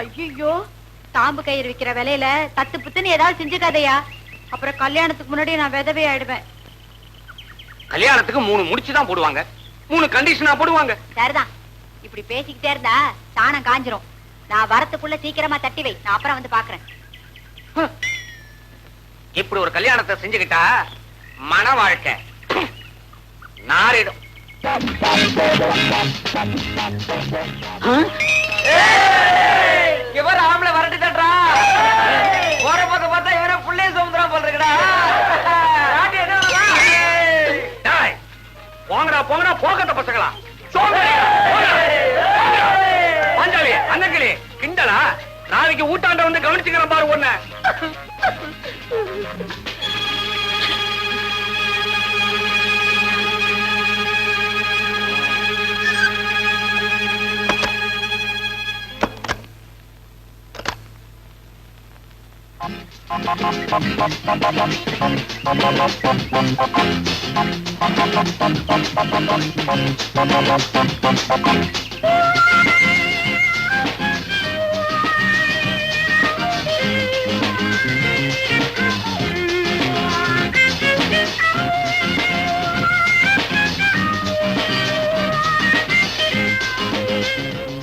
ஐயோ, தாம்பு கயிறு விக்கிற விலையில தத்து புத்துன்னு ஏதாவது செஞ்சுக்காதையா, அப்புறம் கல்யாணத்துக்கு முன்னாடி நான் விதவே ஆயிடுவேன். கல்யாணத்துக்கு 3 முடிச்சுதான் போடுவாங்க, 3 கண்டிஷனா போடுவாங்க. சரிதான், இப்படி பேசிக்கிட்டே இருந்தா சாணம் காஞ்சிரும். நான் வரத்துக்குள்ள சீக்கிரமா தட்டி வை, நான் அப்புறம் வந்து பாக்குறேன். இப்படி ஒரு கல்யாணத்தை செஞ்சுக்கிட்டா மன வாழ்க்கை நாரிடும். இவர் ஆம்பளை வரட்டு தட்டுறா, போற பக்கம் பார்த்தா இவர புள்ளைய சமுத்திரம் போல் இருக்கடா. போங்கடா போங்கடா போகத்த பசங்களா, பாஞ்சாலி அண்ணக்கிளி கிண்டலா, நாளைக்கு ஊட்டாண்ட வந்து கவனிச்சுக்கிறேன் பாரு ஒண்ணு.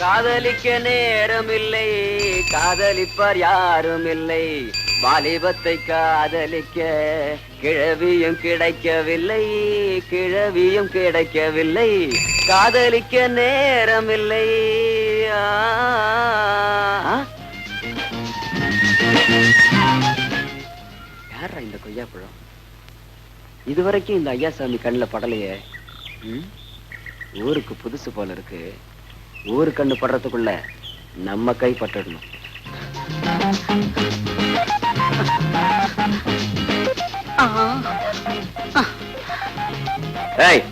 காதலிக்க நேரமில்லை, காதலிப்பார் யாரும் இல்லை, வாலிபத்தை காதலிக்க கிழவியும் கிடைக்கவில்லை, கிழவியும் கிடைக்கவில்லை, காதலிக்க நேரமில்லை. யாரா இந்த கொய்யாப்பழம்? இதுவரைக்கும் இந்த ஐயாசாமி கண்ணுல படலையே. ஊருக்கு புதுசு போல இருக்கு. ஊரு கண்ணு படுறதுக்குள்ள நம்ம கை பட்டுடணும். ஏய்,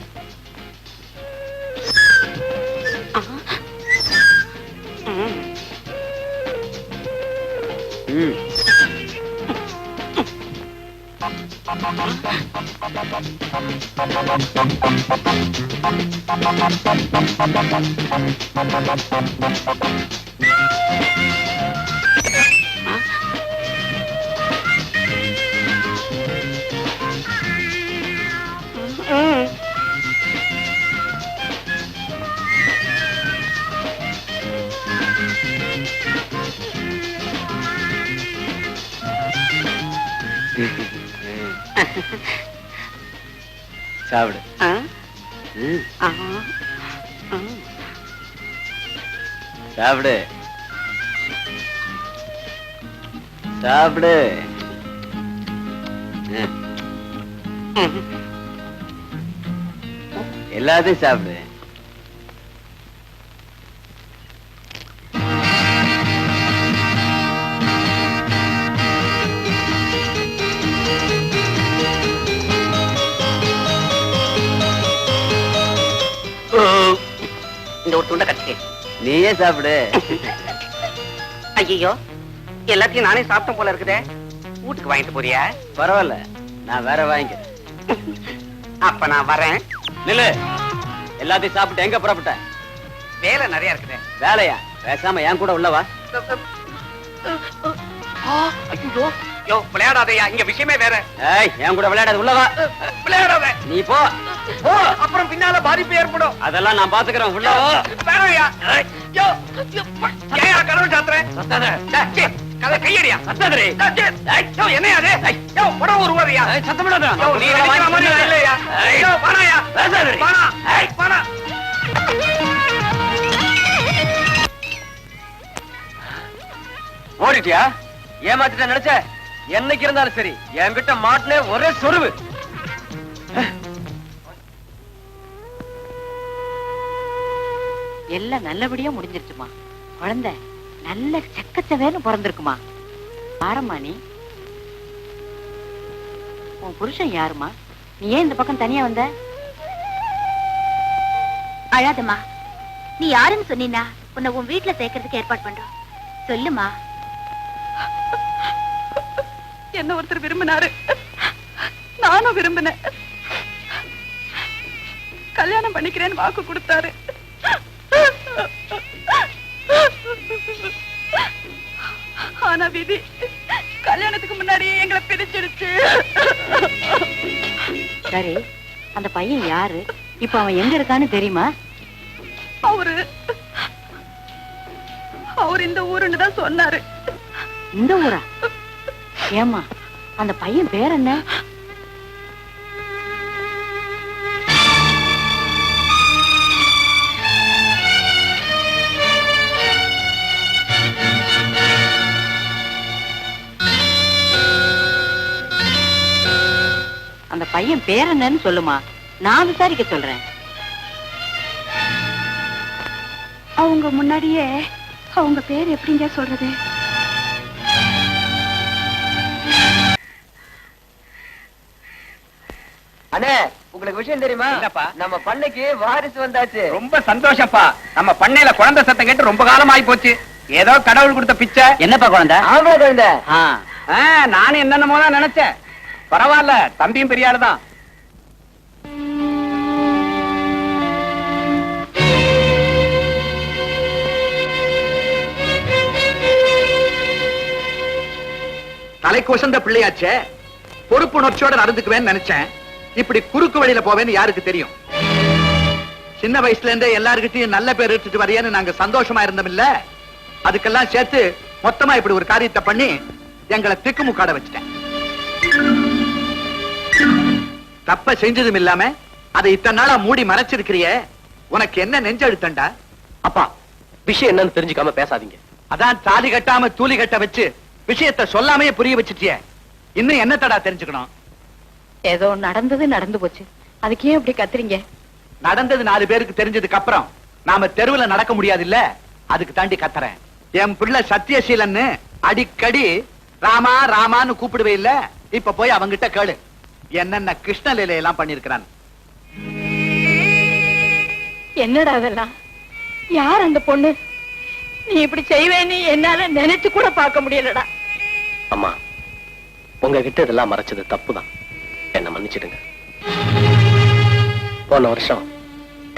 சாப்பிடு. சாப்பிடு சாப்பிடு. எல்லாத்தையும் சாப்பிடு. இந்த ஒரு துண்டை கட்டிக்க. நீயே சாப்பிடு. ஐயோ, எல்லாத்தையும் நானே சாப்பிட்டேன் போல இருக்குதே. வீட்டுக்கு வாங்கிட்டு போறியா? பரவாயில்ல, நான் வேற வாங்கிக்கிறேன். அப்ப நான் வரேன். நில்லு. எல்லாத்தையும் சாப்பிட்டு எங்க புறப்பட்ட? வேலை நிறைய இருக்குது. வேலையா? பேசாம என் கூட உள்ளவா. ஐயோ, யோ விளையாடாதயா, இங்க விஷயமே வேற. ஏய், என் கூட விளையாடாத, உள்ளவா. விளையாடாத. நீ போ. போ, அப்புறம் பின்னால பாதிப்பு ஏற்படும். அதெல்லாம் நான் பாத்துக்கிறேன், உள்ளவா. வேறயா? யோ, ஏயா கதவு சாத்துறேன்? கதை கையடியா? சத்ததரே. யோ, என்னையா அது? யோ, உடம்பு உருவாதியா? சத்தமிடாத. யோ, நீ நினைக்கிற மாதிரி இல்லையா? யோ, வாடாயா. வாடா. வாடா. ஓடிட்டியா? ஏமாத்திட்ட நினைச்ச? என்னைக்கு இருந்தாலும் சரி, என்கிட்ட மாட்டினே ஒரே சொருவு. எல்லாம் நல்லபடியா முடிஞ்சிருச்சுமா. குழந்தை நல்ல செக்கச்சவேன்னு பிறந்திருக்குமா. யாரம்மா நீ? உன் புருஷன் யாருமா? நீ ஏன் இந்த பக்கம் தனியா வந்த? அழாதம்மா, நீ யாருன்னு சொன்னீனா உன்னை உன் வீட்டுல சேர்க்கறதுக்கு ஏற்பாடு பண்றோம். சொல்லுமா. என்ன ஒருத்தர் விரும்பினாரு, நானும் விரும்பினேன். கல்யாணம் பண்ணிக்கிறேன்னு வாக்கு கொடுத்தாரு. ஆனா விதி கல்யாணத்துக்கு முன்னாடியே எங்களை பிரிச்சிடுச்சு. சரி, அந்த பையன் யாரு? இப்ப அவன் எங்க இருக்கான்னு தெரியுமா? அவரு இந்த ஊருன்னு தான் சொன்னாரு. இந்த ஊரா? ஏமா, அந்த பையன் பேர் என்ன? அந்த பையன் பேர் என்னன்னு சொல்லுமா, நான் விசாரிக்க சொல்றேன். அவங்க முன்னாடியே அவங்க பேர் எப்படிங்க சொல்றது? அண்ணே, உங்களுக்கு விஷயம் தெரியுமா? நம்ம பண்ணைக்கு வாரிசு வந்தாச்சு. ரொம்ப சந்தோஷப்பா. நம்ம பண்ணையில குழந்தை சத்தம் கேட்டு ரொம்ப காலம் ஆகி போச்சு. ஏதோ கடவுள் கொடுத்த பிச்சை. என்னப்பா குழந்தை? ஆம்பளை குழந்தை. நானும் என்னென்னமோ தான் நினைச்சேன். பரவாயில்ல, தம்பியும் பெரிய ஆளுதான். தலைக்கு வசந்த பிள்ளையாச்சே, பொறுப்புணர்ச்சியோட நடந்துக்குவேன்னு நினைச்சேன். இப்படி குறுக்கு வழியில போவேன்னு யாருக்கு தெரியும்? சின்ன வயசுல இருந்தே எல்லாருக்கிட்டையும் நல்ல பேர் எடுத்துட்டு வரையன்னு நாங்க சந்தோஷமா இருந்தோம் இல்ல, அதுக்கெல்லாம் சேர்த்து மொத்தமா இப்படி ஒரு காரியத்தை பண்ணி எங்களை திக்குமுக்காட வச்சுட்டேன். தப்ப செஞ்சதும் இல்லாம அதை இத்தனை நாளா மூடி மறைச்சிருக்கிறியே, உனக்கு என்ன நெஞ்செழுத்தண்டா? அப்பா, விஷயம் என்னன்னு தெரிஞ்சுக்காம பேசாதீங்க. அதான் தாலி கட்டாம தூலி கட்ட வச்சு விஷயத்தை சொல்லாமே புரிய வச்சுட்டியே, இன்னும் என்னத்தடா தெரிஞ்சுக்கணும்? ஏதோ நடந்தது நடந்து போச்சு, அதுக்கே இப்படி கத்துறீங்க? நடந்தது 4 பேருக்கு தெரிஞ்சதுக்கு அப்புறம் நாம தெருவுல நடக்க முடியாது இல்ல, அதுக்கு தாண்டி கத்துறேன். என் பிள்ளை சத்தியசீலன்னு அடிக்கடி ராமா ராமான்னு கூப்பிடுவே இல்ல, இப்ப போய் அவங்கிட்ட கேளு என்னென்ன கிருஷ்ணலீலை எல்லாம் பண்ணிருக்கிறான். என்னடா அதெல்லாம்? யார் அந்த பொண்ணு? நீ இப்படி செய்வேன்னு என்னால நினைச்சு கூட பார்க்க முடியலடா. அம்மா, உங்ககிட்ட இதெல்லாம் மறைச்சது தப்புதான், என்ன மன்னிச்சிடுங்க. போன வருஷம்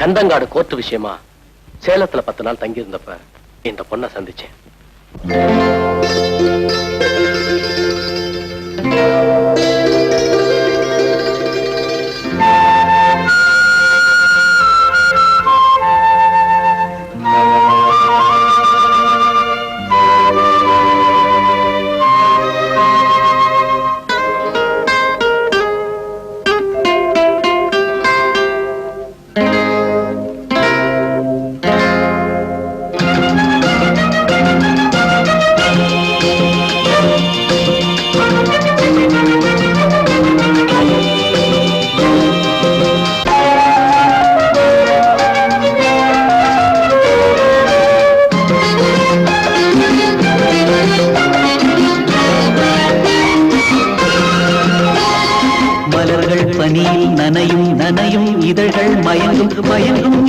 கந்தங்காடு கோர்ட்டு விஷயமா சேலத்துல 10 நாள் தங்கி இருந்தப்ப இந்த பொண்ணை சந்திச்சேன்.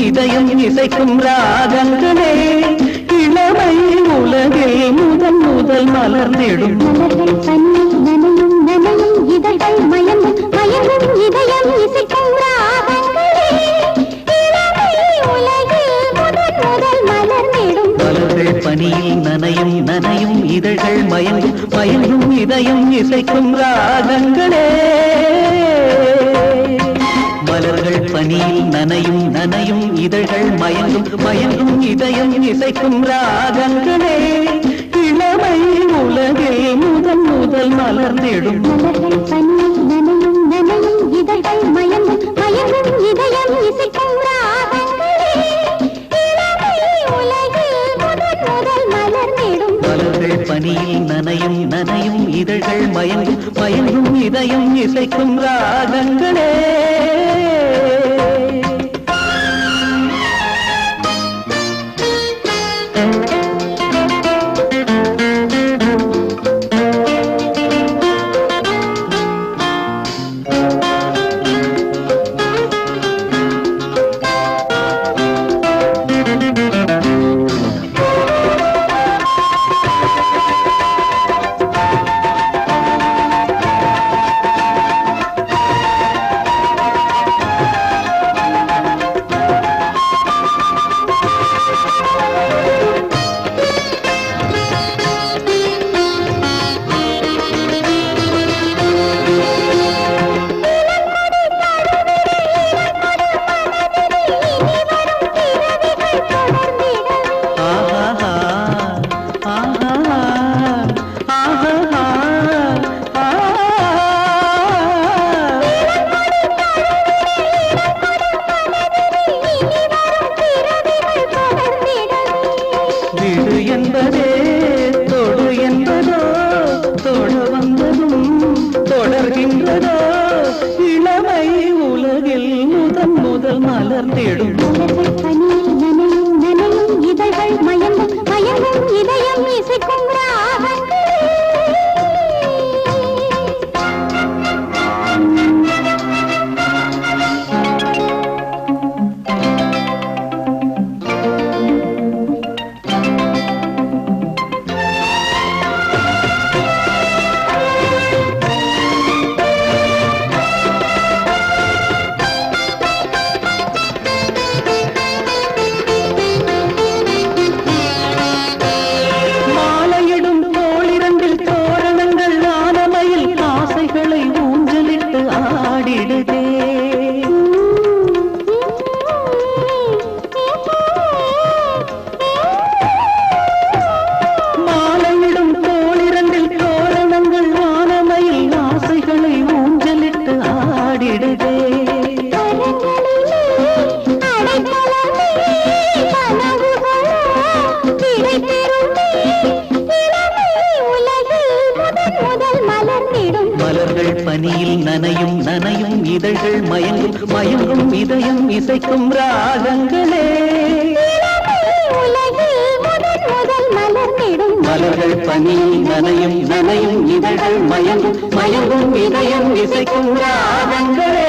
இதயம் இசைக்கும் ராகங்களே இளமை உலகில் முதல் முதல் மலர்ந்திடும் மலர்கள் பன்னி நனையும் நனையும் இதழ்கள் மயங்கும் மயங்கும் இதயம் இசைக்கும் ராகங்களே இளமை உலகில் முதல் முதல் மலர்ந்திடும் மலர்கள் பனியில் நனையும் நனையும் இதழ்கள் மயங்கும் மயங்கும் இதயம் இசைக்கும் ராகங்களே மலர்கள் பனியில் நனையும் நனையும் இதழ்கள் மயங்கும் மயங்கும் இதயம் இசைக்கும் ராகங்களே இளமை உலகில் முதல் முதல் மலர்ந்திடும் மலர்கள் பனியில் நனையும் நனையும் இதழ்கள் மயங்கும் மயங்கும் இதயம் இசைக்கும் ராகங்களே இளமை உலகில் முதல் முதல் மலர்ந்திடும் மலர்கள் பனியில் நனையும் நனையும் இதழ்கள் மயங்கும் மயங்கும் இதயம் இசைக்கும் ராகங்களே நனையும் நனையும் இதழ்கள் மயங்கும் மயங்கும் இதயம் இசைக்கும் ராகங்களே மலர்கள் பனி நனையும் நனையும் இதழ்கள் மயங்கும் மயங்கும் இதயம் இசைக்கும் ராகங்களே.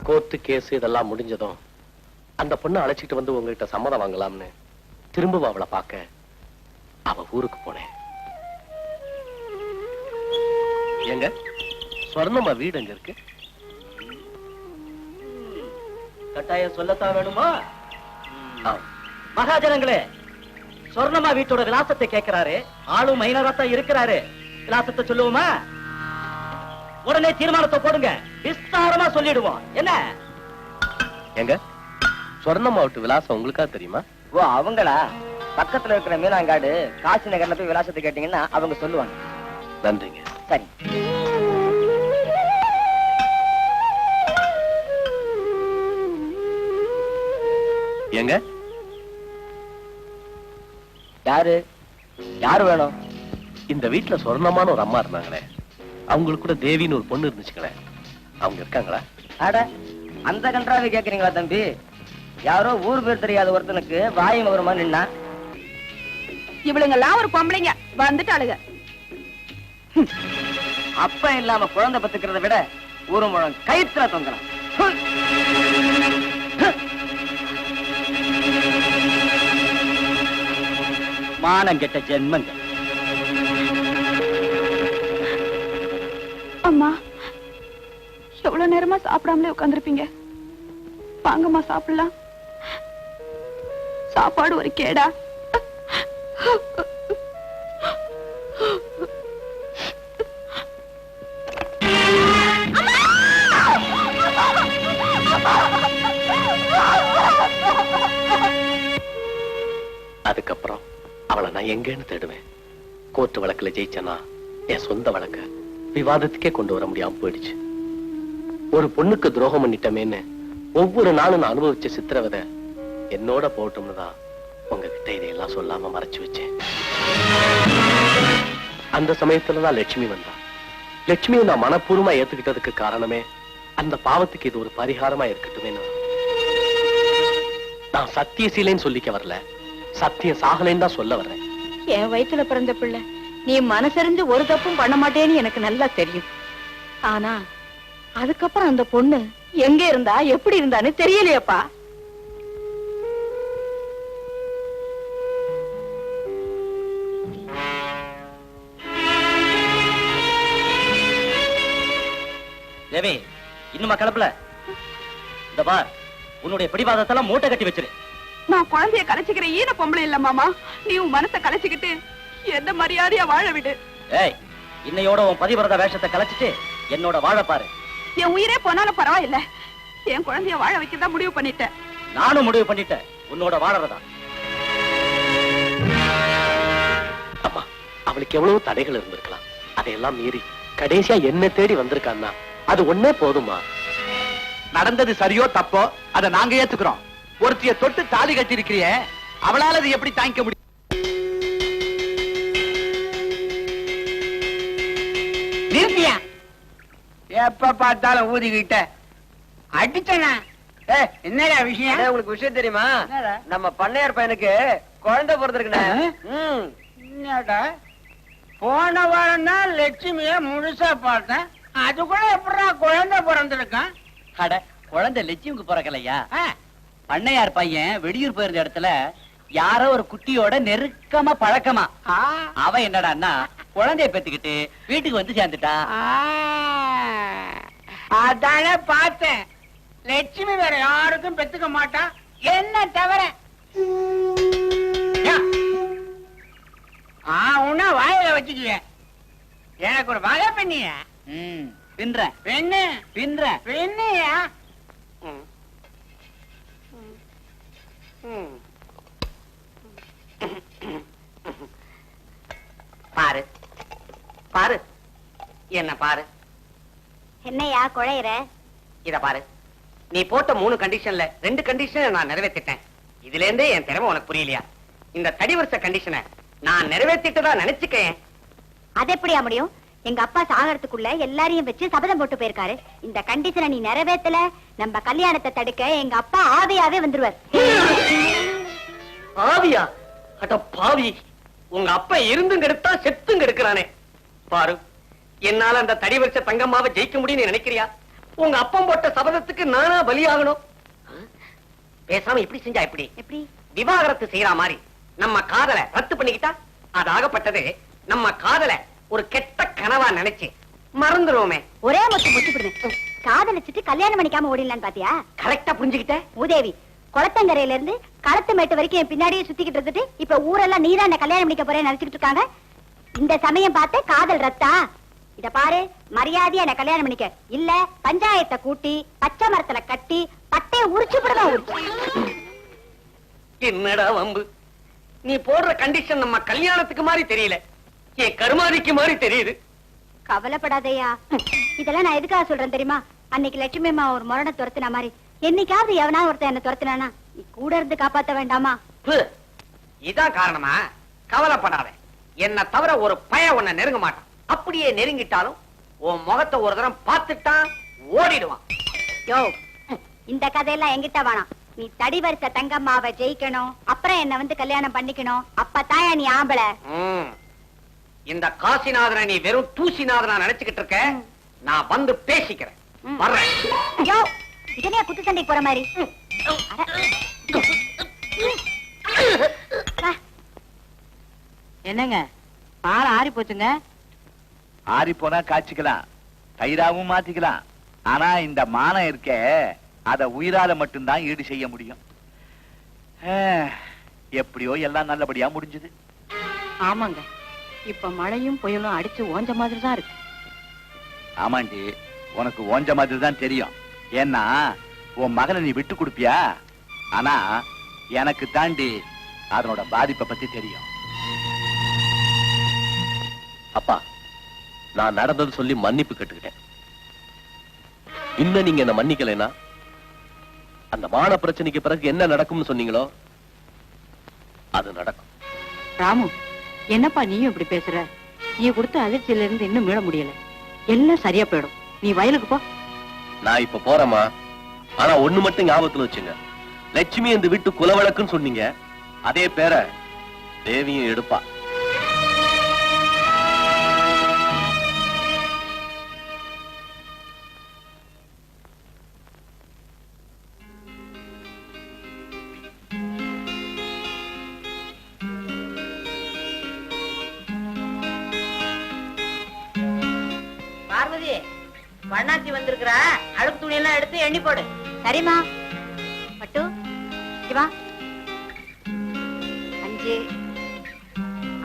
கோர்ட்டு கேஸ் இதெல்லாம் முடிஞ்சதும் அந்த பொண்ணை அழைச்சிட்டு வந்து உங்ககிட்ட சம்மதம் வாங்கலாம்னு திரும்பவும் அவளை பார்க்க அவ ஊருக்கு போனேன். எங்க சொர்ணமா வீடு எங்க இருக்கு? கட்டாயம் சொல்லத்தான் வேணுமா? மகாஜனங்களே, சொர்ணமா வீட்டோட விலாசத்தை கேட்கிறாரு. ஆளும் மைனராத்தான் இருக்கிறாரு. விலாசத்தை சொல்லுவோமா? உடனே தீர்மானத்தை போடுங்க, விஸ்தாரமா சொல்லிடுவோம். என்ன எங்க சொர்ணமா விட்டு விலாசம் உங்களுக்கா தெரியுமா? ஓ அவங்களா? பக்கத்துல இருக்கிற மீனாங்காடு காசி நகர்ல போய் விலாசத்தை கேட்டீங்கன்னா அவங்க சொல்லுவாங்க. நன்றிங்க. சரி. எங்க யாரு யாரு வேணும்? இந்த வீட்டுல சொர்ணமான ஒரு அம்மா இருந்தாங்களே, அவங்களுக்கு கூட தேவின்னு ஒரு பொண்ணு இருந்துச்சுங்களே, அவங்க இருக்காங்களா? அட அந்த கன்றாவை கேக்குறீங்களா தம்பி? யாரோ ஊர் பேர் தெரியாத ஒருத்தனுக்கு வாயும் வருமா நின்னா? இவளுங்க எல்லாம் ஒரு பொம்பளைங்க வந்துட்டாளுங்க. அப்ப இல்லாம குழந்தை பத்துக்கிறத விட ஒரு முழம் கயிற்றுல தொங்கலாம். மானம் கெட்ட ஜென்மங்க. அம்மா, எவ்வளவு நேரமா சாப்பிடாமலே உட்கார்ந்திருப்பீங்க? வாங்கம்மா சாப்பிடலாம். சாப்பாடு ஒரு கேடா? அதுக்கப்புறம் அவளை நான் எங்கன்னு தேடுவேன். கோர்ட்டு வழக்குல ஜெயிச்சனா என் சொந்த வழக்க விவாதத்துக்கே கொண்டு வர முடியாம போயிடுச்சு. ஒரு பொண்ணுக்கு துரோகம் பண்ணிட்டமேன்னு ஒவ்வொரு நாளும் நான் அனுபவிச்ச சித்திரவதை என்னோட போட்டும்னு தான் உங்ககிட்ட இதையெல்லாம் சொல்லாம மறைச்சு வச்சேன். அந்த சமயத்துலதான் லட்சுமி வந்தா. லட்சுமியை நான் மனப்பூர்வமா ஏத்துக்கிட்டதுக்கு காரணமே அந்த பாவத்துக்கு இது ஒரு பரிகாரமா இருக்கட்டுமே. நான் சத்தியசீலைன்னு சொல்லிக்க வரல, சத்தியம் சாகலைன்னு தான் சொல்ல வர்றேன். என் வயித்துல பிறந்த பிள்ளை, நீ மனசறிஞ்சு ஒரு தப்பும் பண்ண மாட்டேன்னு எனக்கு நல்லா தெரியும். ஆனா அதுக்கப்புறம் அந்த பொண்ணு எங்க இருந்தா எப்படி இருந்தான்னு தெரியலையப்பா. தேவி, இன்னுமா கிளப்பல? இந்த பார், உன்னுடைய பிடிவாதத்தெல்லாம் மூட்டை கட்டி வச்சிரு. நான் குழந்தைய கலைச்சுக்கிற ஈன பொம்பளை இல்ல மாமா. நீ உன் மனசை கலைச்சுக்கிட்டு எந்த மரியாதையா வாழ விடு. ஏய், இன்னையோட உன் பதிவிரத வேஷத்தை கலைச்சிட்டு என்னோட வாழ பாரு. என் உயிரே போனாலும் பரவாயில்ல, என் குழந்தைய வாழ வைக்கதான் முடிவு பண்ணிட்டேன். நானும் முடிவு பண்ணிட்டேன், உன்னோட வாழறதா. அம்மா, அவளுக்கு எவ்வளவு தடைகள் இருந்திருக்கலாம். அதையெல்லாம் மீறி கடைசியா என்ன தேடி வந்திருக்கான்னா அது ஒன்னே போதுமா. நடந்தது சரியோ தப்போ அதை நாங்க ஏத்துக்கிறோம். ஒருத்திய தொட்டு தாலி கட்டி இருக்கிறிய, அவளால அது எப்படி தாங்கிக்க முடியும்? நிறுத்தியா? எப்ப பார்த்தாலும் ஊதிக்கிட்ட அடிச்சனா? என்னடா விஷயம்? உங்களுக்கு விஷயம் தெரியுமா? நம்ம பண்ணையார் பையனுக்கு குழந்தை பிறந்திருக்குண்ணே. என்னடா, போன வாரம் தான் லட்சுமிய முழுசா பார்த்தேன். அது கூட எப்படா குழந்தை பிறந்திருக்கான்? அட, குழந்தை லட்சுமிக்கு பிறக்கலையா? பண்ணையார் பையன் வெளியூர் போயிருந்த இடத்துல யாரோ ஒரு குட்டியோட நெருக்கமா பழக்கமா. அவ என்னடான்னா குழந்தைய பெத்துக்கிட்டு வீட்டுக்கு வந்து சேர்ந்துட்டா. அதான பார்த்தேன். லட்சுமி வேற யாருக்கும் பெத்துக்க மாட்டான், என்ன தவிர. உன்ன வாயில வச்சுக்குவேன். எனக்கு ஒரு வகை பண்ணிய பின்ற பெண்ணு பின்ற பெண்ணியா? பாரு பாரு, என்ன பாரு. என்னையா குழையிற? இத பாரு, நீ போட்ட 3 கண்டிஷன்ல 2 கண்டிஷன் நான் நிறைவேற்றிட்டேன். இதுல இருந்தே என் திறமை உனக்கு புரியலையா? இந்த தடி வருஷ கண்டிஷனை நான் நிறைவேற்றிட்டதா நினைச்சுக்கேன். அது எப்படியா முடியும்? எங்க அப்பா சாகறதுக்குள்ள எல்லாரையும் வச்சு சபதம் போட்டு போயிருக்காரு. இந்த கண்டிஷனை நீ நிறைவேத்தல, நம்ம கல்யாணத்தை தடுக்க எங்க அப்பா ஆவியாவே வந்துருவார். ஆவியா? அட பாவி, உங்க அப்பா இருந்தும் கெடுத்தா செத்தும் கெடுக்கிறானே. பாரு, என்னால அந்த தடி வச்ச தங்கம்மாவை ஜெயிக்க முடியும்னு நினைக்கிறியா? உங்க அப்பம் போட்ட சபதத்துக்கு நானா பலியாகணும்? பேசாம இப்படி செஞ்சா எப்படி? எப்படி? விவாகரத்து செய்யற மாதிரி நம்ம காதலை ரத்து பண்ணிக்கிட்டா அதாகப்பட்டது நம்ம காதலை ஒரு கெட்ட கனவா நினைச்சு மறந்துருவோமே. ஒரே மொத்தம் முச்சுடுவேன். காதலிச்சுட்டு கல்யாணம் பண்ணிக்காம ஓடிடலான்னு பாத்தியா? கரெக்டா புரிஞ்சுக்கிட்ட மூதேவி. குளத்தங்கரையில இருந்து களத்து மேட்டு வரைக்கும் என் பின்னாடியே சுத்திக்கிட்டு இருந்துட்டு இப்ப ஊரெல்லாம் நீதான் என்ன கல்யாணம் பண்ணிக்க போறேன்னு நினைச்சுக்கிட்டு இருக்காங்க. இந்த சமயம் பார்த்து காதல் ரத்தா? இத பாரு, மரியாதையா என்ன கல்யாணம் பண்ணிக்க, இல்ல பஞ்சாயத்தை கூட்டி பச்சை மரத்துல கட்டி பட்டைய உரிச்சு விடுவேன். என்னடா வம்பு? நீ போடுற கண்டிஷன் நம்ம கல்யாணத்துக்கு மாதிரி தெரியல, என் கருமாதிக்கு மாதிரி தெரியுது. கவலைப்படாதேயா. இதெல்லாம் நான் எதுக்காக சொல்றேன் தெரியுமா? அன்னைக்கு லட்சுமி அம்மா ஒரு முரணை துரத்துன மாதிரி என்னைக்காவது எவனா ஒருத்தன் என்ன துரத்துனானா நீ கூட இருந்து காப்பாத்த வேண்டாமா? இதான் காரணமா? கவலைப்படாத, என்ன தவிர ஒரு பய உன்னை நெருங்க மாட்டான். அப்படியே நெருங்கிட்டாலும் உன் முகத்தை ஒரு தரம் பார்த்துட்டான் ஓடிடுவான். யோ, இந்த கதையெல்லாம் என்கிட்ட வேணாம். நீ தடி வரிச தங்கம்மாவை ஜெயிக்கணும், அப்புறம் என்ன வந்து கல்யாணம் பண்ணிக்கணும். அப்பதாயா நீ ஆம்பளை. இந்த காசிநாதனை நீ வெறும் தூசிநாதனா நினைச்சுக்கிட்டு இருக்க. நான் வந்து பேசிக்கிறேன். வர்றேன். யோ, இதனையா குத்து சண்டைக்கு போற மாதிரி? என்னங்க பால் ஆறி போச்சுங்க. ஆறி போனா காய்ச்சிக்கலாம், தயிராவும் மாத்திக்கலாம். ஆனா இந்த மானம் இருக்கே, அத உயிரால மட்டும்தான் ஈடு செய்ய முடியும். எப்படியோ எல்லாம் நல்லபடியா முடிஞ்சது. ஆமாங்க, இப்ப மழையும் புயலும் அடிச்சு ஓஞ்ச மாதிரி தான் இருக்கு. ஆமாண்டி, உனக்கு ஓஞ்ச மாதிரி தான் தெரியும். ஏன்னா உன் மகனை நீ விட்டு கொடுப்பியா? ஆனா எனக்கு தாண்டி அதனோட பாதிப்பை பத்தி தெரியும். அப்பா, நான் நடந்தது சொல்லி மன்னிப்பு கேட்டுக்கிட்டேன். இன்னும் நீங்க என்ன மன்னிக்கலைன்னா அந்த மான பிரச்சனைக்கு பிறகு என்ன நடக்கும்னு சொன்னீங்களோ அது நடக்கும். ராமு, என்னப்பா நீயும் இப்படி பேசுற? நீ கொடுத்த அதிர்ச்சியில இருந்து இன்னும் மீள முடியல. எல்லாம் சரியா போயிடும். நீ வயலுக்கு போ. நான் இப்ப போறேமா. ஆனா ஒண்ணு மட்டும் ஞாபகத்துல வச்சுங்க, லட்சுமி இந்த வீட்டு குலவழக்குன்னு சொன்னீங்க, அதே பேரை தேவியும் எடுப்பா. பார்வதி, வண்ணாச்சி வந்திருக்கிறா. அழுக்கு துணி எல்லாம் எடுத்து எண்ணி போடு. சரிம்மா. பட்டு சிவா, 5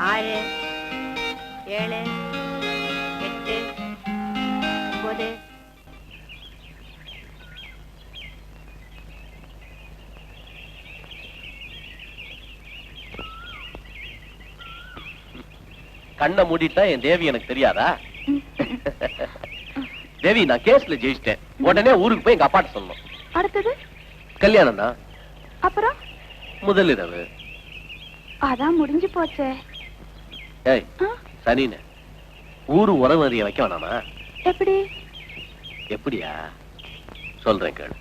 6 7 8 9. கண்ணை மூடிட்டா என் தேவி எனக்கு தெரியாதா? தேவி, நான் கேஸ்ல ஜெயிச்சிட்டேன். உடனே ஊருக்கு போய் எங்க அப்பாட்ட சொல்லணும். அடுத்தது கல்யாணம் தான். அப்புறம் முதலிரவு. அதான் முடிஞ்சு போச்சே. ஏய் சனின, ஊரு உறவறிய வைக்க வேணாமா? எப்படி? எப்படியா சொல்றேன் கேளு.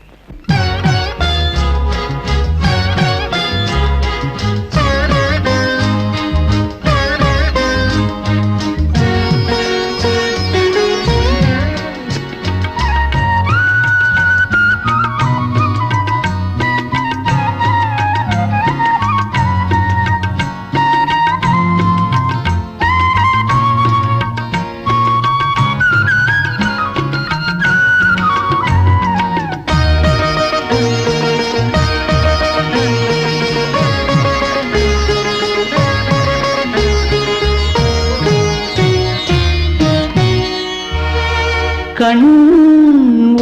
கண்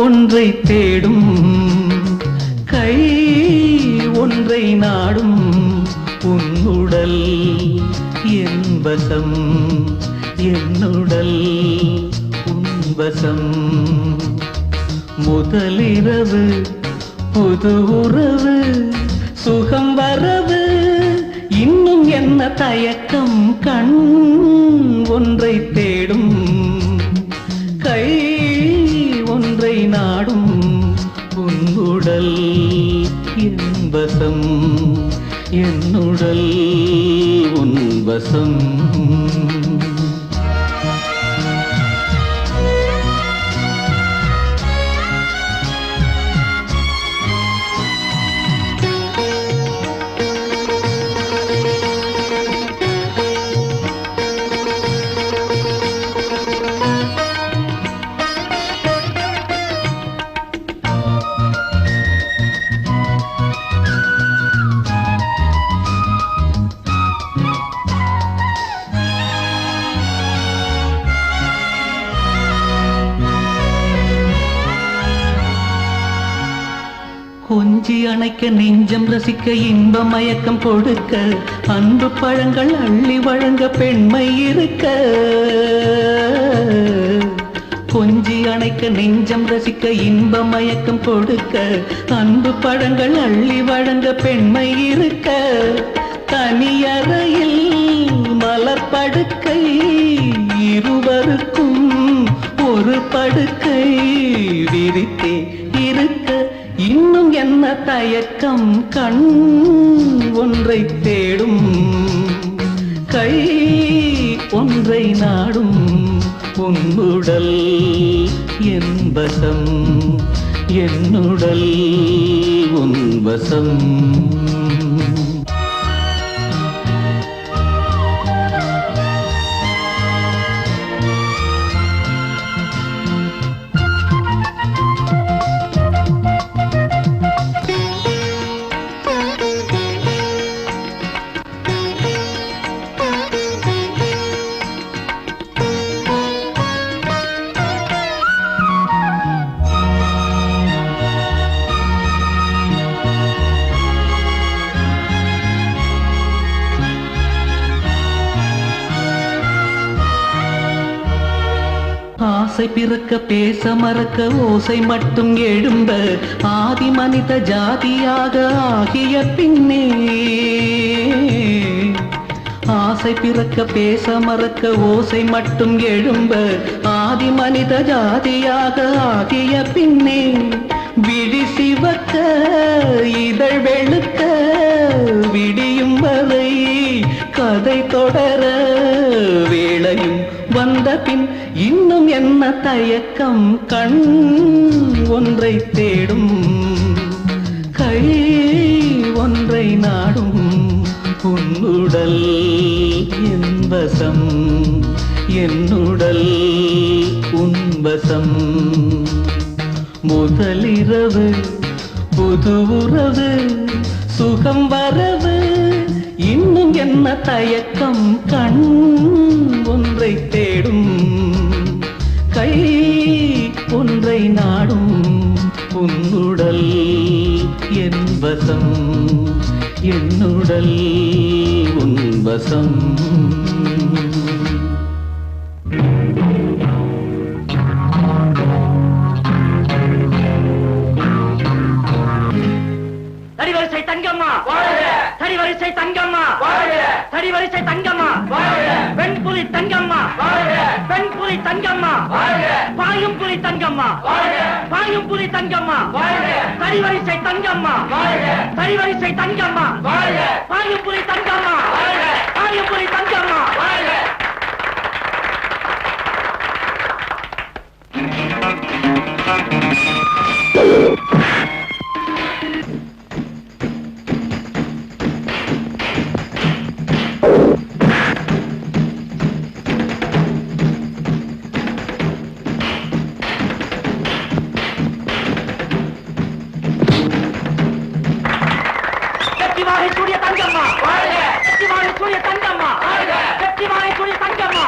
ஒன்றை தேடும், கை ஒன்றை நாடும், உன்னுடல் என்பசம், என்னுடல் உன்பசம். முதலிரவு புது உறவு, சுகம் வரவு, இன்னும் என்ன தயக்கம் கண் ஒன்றை தேடும் கை ஒன்றை நாடும் உன்னுடல் என்பசம் என்னுடல் உன்வசம் கொஞ்சி அணைக்க நெஞ்சம் ரசிக்க இன்ப மயக்கம் கொடுக்க அன்பு பழங்கள் அள்ளி வழங்க பெண்மை இருக்க கொஞ்சி அணைக்க நெஞ்சம் ரசிக்க இன்ப மயக்கம் கொடுக்க அன்பு பழங்கள் அள்ளி வழங்க பெண்மை இருக்க தனியறையில் மலர் படுக்கை இருவருக்கும் ஒரு படுக்கை விரித்தே இருக்க இன்னும் என்ன தயக்கம் கண் ஒன்றை தேடும் கை ஒன்றை நாடும் உன்னுடல் என்பசம் என்னுடல் உன்வசம் ஆசை பிறக்க பேச மறக்க ஓசை மட்டும் எழும்ப ஆதி மனித ஜாதியாக ஆகிய பின்னே ஆசை பிறக்க பேச மறக்க ஓசை மட்டும் எழும்ப ஆதி மனித ஜாதியாக ஆகிய பின்னே விழி சிவக்க இதழ் வெளுக்க விடியும் வரை கதை தொடர வேளையும் வந்த பின் இன்னும் என்ன தயக்கம் கண் ஒன்றை தேடும் கை ஒன்றை நாடும் உன்னுடல் என்பசம் என்னுடல் உன்வசம் முதலிரவு புது உறவு சுகம் வரவு இன்னும் என்ன தயக்கம் கண் ஒன்றை தேடும் கை ஒன்றை நாடும் உன்னுடல் என்பசம் என்னுடல் உன்வசம் தடிவரிசை தங்கம்மா தடிவரிசை தங்கம்மா தடிவரிசை தங்கம்மா பெண் புலி தங்கம்மா பெண் புலி தங்கம்மா பாயும் புலி தங்கம்மா பாயும் புலி தங்கம்மா தடிவரிசை தங்கம்மா தடிவரிசை தங்கம்மா பாயும் புலி தங்கம்மா பாயும் புலி தங்கம்மா சூரிய தங்கம்மா சூரிய தங்கம்மா சூரிய தங்கம்மா.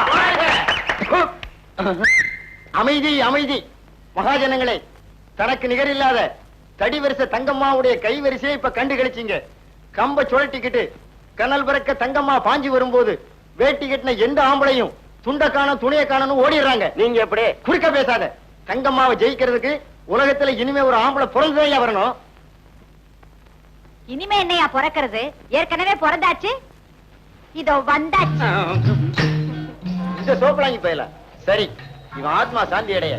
அமைதி அமைதி மகாஜனங்களே, தனக்கு நிகரில்லாத தடிவரிசை தங்கம்மாவுடைய கைவரிசையை இப்ப கண்டு கழிச்சிங்க. கம்ப சுழட்டிக்கிட்டு கனல் பறக்க தங்கம்மா பாஞ்சி வரும்போது வேட்டி கட்டின எந்த ஆம்பளையும் துண்ட காணும் துணைய காணும் ஓடிடுறாங்க. நீங்க எப்படி குறுக்க பேசாத. தங்கம்மாவை ஜெயிக்கிறதுக்கு உலகத்துல இனிமே ஒரு ஆம்பளை பிறந்துதான் வரணும். இனிமே என்னையா பிறக்கிறது? ஏற்கனவே பிறந்தாச்சு. இதோ வந்தாச்சு. இந்த சோப்பலாங்கி போயல. சரி, இவன் ஆத்மா சாந்தி அடைய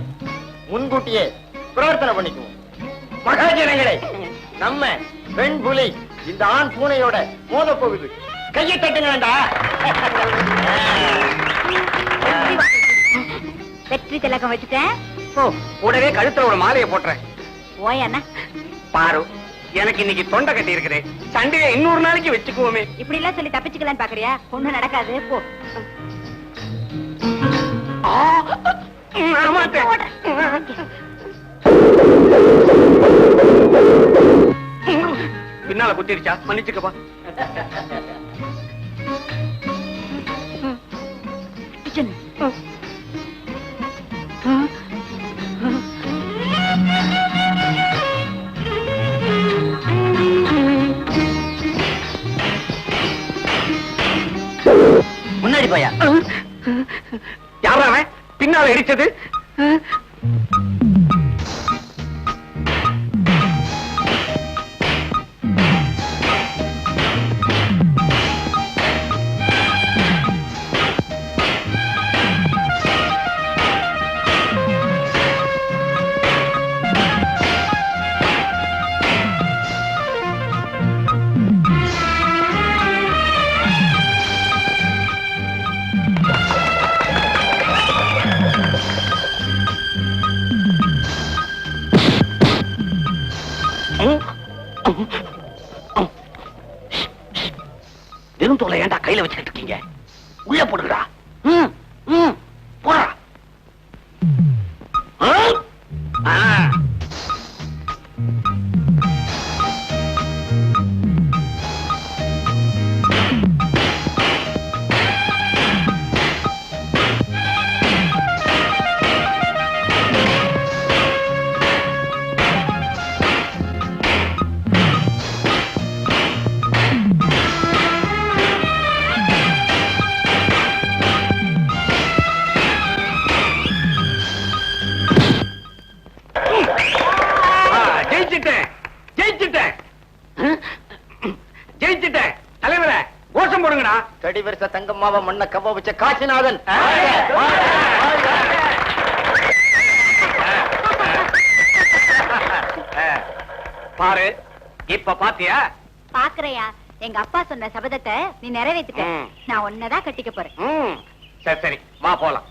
முன்கூட்டியே பிரார்த்தனை பண்ணிக்குவோம். மகாஜனங்களே, நம்ம பெண் புலி இந்த ஆண் பூனையோட மோத போகுது. கையை தட்டுங்கடா. வெற்றி திலகம் வச்சுட்டேன். கூடவே கழுத்துல ஒரு மாலையை போட்டுறேன். ஓயண்ணா, பாரு, எனக்கு இன்னைக்கு தொண்டை கட்டி இருக்குது. சண்டையை இன்னொரு நாளைக்கு வச்சுக்குவோமே. இப்படி எல்லாம் சொல்லி தப்பிச்சுக்கலான்னு பாக்குறியா? ஒண்ணும் நடக்காது, போ. பின்னால குத்திருச்சா? மன்னிச்சுக்கப்பா. முன்னாடி போயா. யாரா அவன் பின்னால இடிச்சது? வெறும் தோலை ஏன்டா கையில வச்சுக்கிட்டு இருக்கீங்க? உள்ள போடுங்கடா. போடா. ஜெயிச்சிட்டேன் தலைவரே, கோஷம் போடுங்கடா. தடி வருஷ தங்கம்மாவ மண்ண கவ வச்ச காசிநாதன். பாரு, இப்ப பாத்தியா? பாக்குறையா? எங்க அப்பா சொன்ன சபதத்தை நீ நிறைவேற்றிட்ட. நான் உன்னதான் கட்டிக்க போறேன். சரி சரி, வா போலாம்.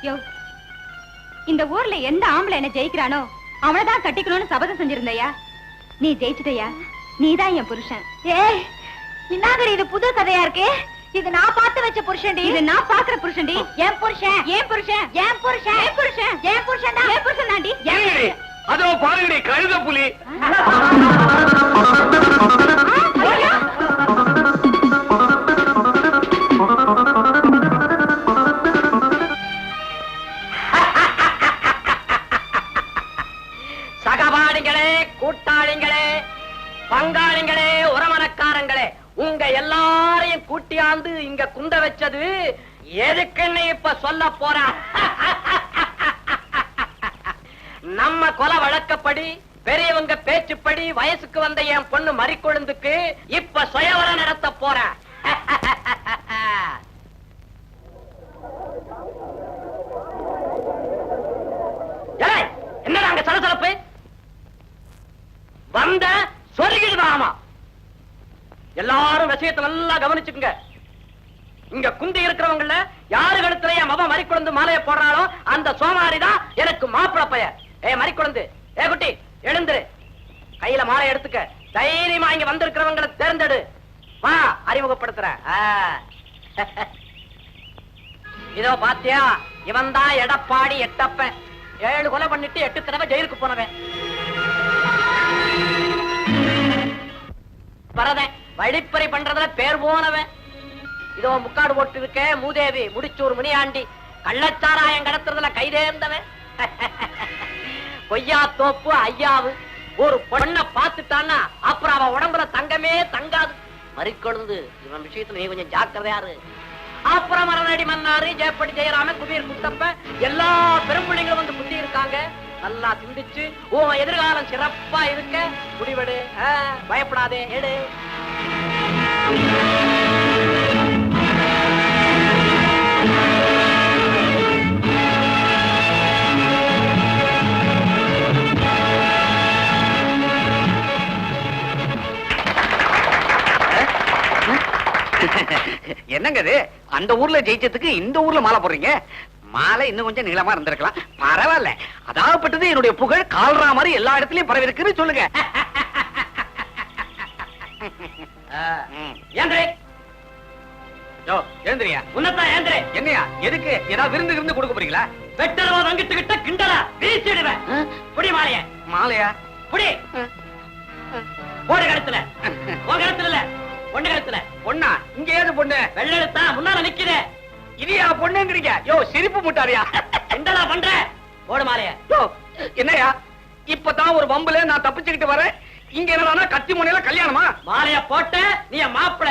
யோ, இந்த ஊர்ல எந்த ஆம்பளை என்ன ஜெயிக்கிறானோ அவனதான் கட்டிக்கணும்னு சபதம் செஞ்சிருந்தையா. நீ ஜெயிச்சிட்டயா? நீதான் என் புருஷன். ஏய், இன்னாங்கடி இது புது கதையா இருக்கு. இது நான் பார்த்து வச்ச புருஷன்டி. இது நான் பாக்குற புருஷன்டி. என் புருஷன், என் புருஷன், என் புருஷன், என் புருஷன், என் புருஷன் தான், என் புருஷன் தாண்டி. அதோ பாருங்கடி, கழுத புலி. சகபாடிகளே, கூட்டாளிகளே, பங்காளிகளே, உறமனக்காரங்களே, உங்க எல்லாரையும் கூட்டியாந்து இங்க குந்த வச்சது எதுக்குன்னு இப்ப சொல்ல போறேன். நம்ம கொலை வழக்கப்படி, பெரியவங்க பேச்சுப்படி வயசுக்கு வந்த என் பொண்ணு மறிக்கொழுந்துக்கு இப்ப சுயவரம் நடத்த போறேன். என்னடா அங்க சலசலப்பு? வந்த சொருகிடுதாமா. எல்லாரும் விஷயத்தை நல்லா கவனிச்சுக்குங்க. இங்க குந்தி இருக்கிறவங்கள யாரு கழுத்துல என் மகன் மறிக்குழந்து மாலையை போடுறாளோ அந்த சோமாரிதான் எனக்கு மாப்பிள பையன். மறிக்குழந்து, குட்டி எழுந்துரு, கையில மாலை எடுத்துக்க. தைரியமா இங்க வந்திருக்கிறவங்களை தேர்ந்தெடு. வா, அறிமுகப்படுத்துற. இதோ பாத்தியா, இவன் தான் எடப்பாடி எட்டப்பன். 7 கொலை பண்ணிட்டு 8 தடவை ஜெயிலுக்கு போனவன். பரதன் வழிப்பறை பண்றதுல பேர் போனவன். இதோ முக்காடு போட்டு இருக்க மூதேவி முடிச்சூர் முனியாண்டி கள்ளச்சாராயம் கடத்துறதுல கைதேர்ந்தவன். கொய்யா தோப்பு ஐயாவு ஒரு பொண்ணை பார்த்துட்டான்னா அப்புறம் அவன் உடம்புல தங்கமே தங்காது. மறிக்கொழுந்து, இவன் விஷயத்துல நீ கொஞ்சம் ஜாக்கிரதையாரு. அப்புறம் மரணடி மன்னாரு ஜெயப்படி ஜெயராமன் குபீர் குத்தப்ப எல்லா பெரும்பிள்ளைங்களும் வந்து புத்தி இருக்காங்க. நல்லா சிந்திச்சு உன் எதிர்காலம் சிறப்பா இருக்க முடிவெடு. பயப்படாதே, எடு. என்னங்க இது? அந்த ஊர்ல ஜெயிச்சதுக்கு இந்த ஊர்ல மாலை போடுறீங்க? மாலை இன்னும் கொஞ்சம் நீளமா இருந்திருக்கலாம். பரவாயில்ல. அதாவப்பட்டது என்னுடைய புகழ் கால்ரா மாதிரி எல்லா இடத்துலயும் பரவி இருக்குன்னு சொல்லுங்க. ஏந்திரியா? உன்னதான் ஏந்திரே. என்னையா? எதுக்கு? ஏதாவது விருந்து விருந்து கொடுக்க போறீங்களா? வெட்டரவா வங்கிட்டு கிட்ட கிண்டலா வீசிடுவேன். புடி மாலைய. மாலையா? புடி. போடு கழுத்துல. உன் கழுத்துல இல்ல, பொண்ணு கழுத்துல. பொண்ணா? இங்க ஏது பொண்ணு? வெள்ளெழுத்தா முன்னால நிக்குது. இதையா பொண்ணுங்கிறீங்க? யோ சிரிப்பு முட்டாரியா? கிண்டலா பண்ற? போடு மாலைய. யோ என்னையா? இப்பதான் ஒரு வம்புல நான் தப்பிச்சுக்கிட்டு வரேன். இங்க என்னடானா கத்தி முனையில கல்யாணமா? மாலைய போட்ட நீ மாப்பிள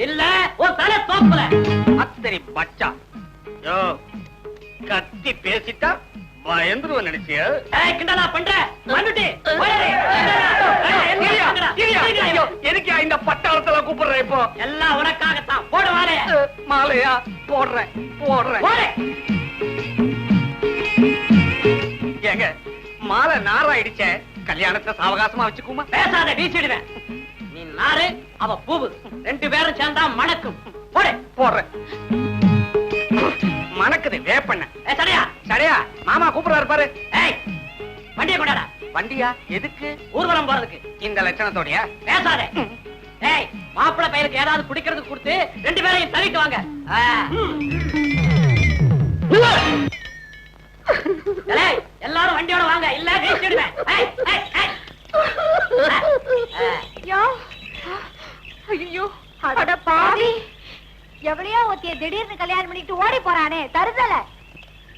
இல்ல ஒரு தலை தோப்புல. அத்தரி பச்சா. யோ கத்தி பேசிட்டா பயந்துருவ நினைச்சியா? கிண்டலா பண்ற? வந்துட்டு எதுக்கா இந்த பட்டாளத்துல கூப்பிடுற? இப்போ எல்லாம் உனக்காகத்தான். போடு மாலைய. மாலையா? போடுறேன் போடுறேன். ஏங்க மாலை நாராயிடுச்ச, கல்யாணத்தை சாவகாசமா வச்சுக்குமா? பேசாத, வீசிடுவேன். நீ நாரு, அவ பூவு, ரெண்டு பேரும் சேர்ந்தா மணக்கும். போடு. போடுறேன். மணக்குது வேப்பண்ண. சரியா? சரியா? மாமா கூப்பிடுறாரு பாரு. ஏய் வண்டியை கொண்டாடா. வண்டியா? எதுக்கு? ஊர்வலம் போறதுக்கு. இந்த லட்சணத்தோடயா? பேசாத. ஏய் மாப்பிள்ளை பையனுக்கு ஏதாவது குடிக்கிறதுக்கு கொடுத்து ரெண்டு பேரையும் தள்ளிட்டு வாங்க. எல்லாரும் வண்டியோட வாங்க, இல்ல வீசிடுவேன். ஐயோ அட பாவி, எவ்வளையோ ஒத்திய திடீர்னு கல்யாணம் பண்ணிட்டு ஓடி போறானே, தருதல.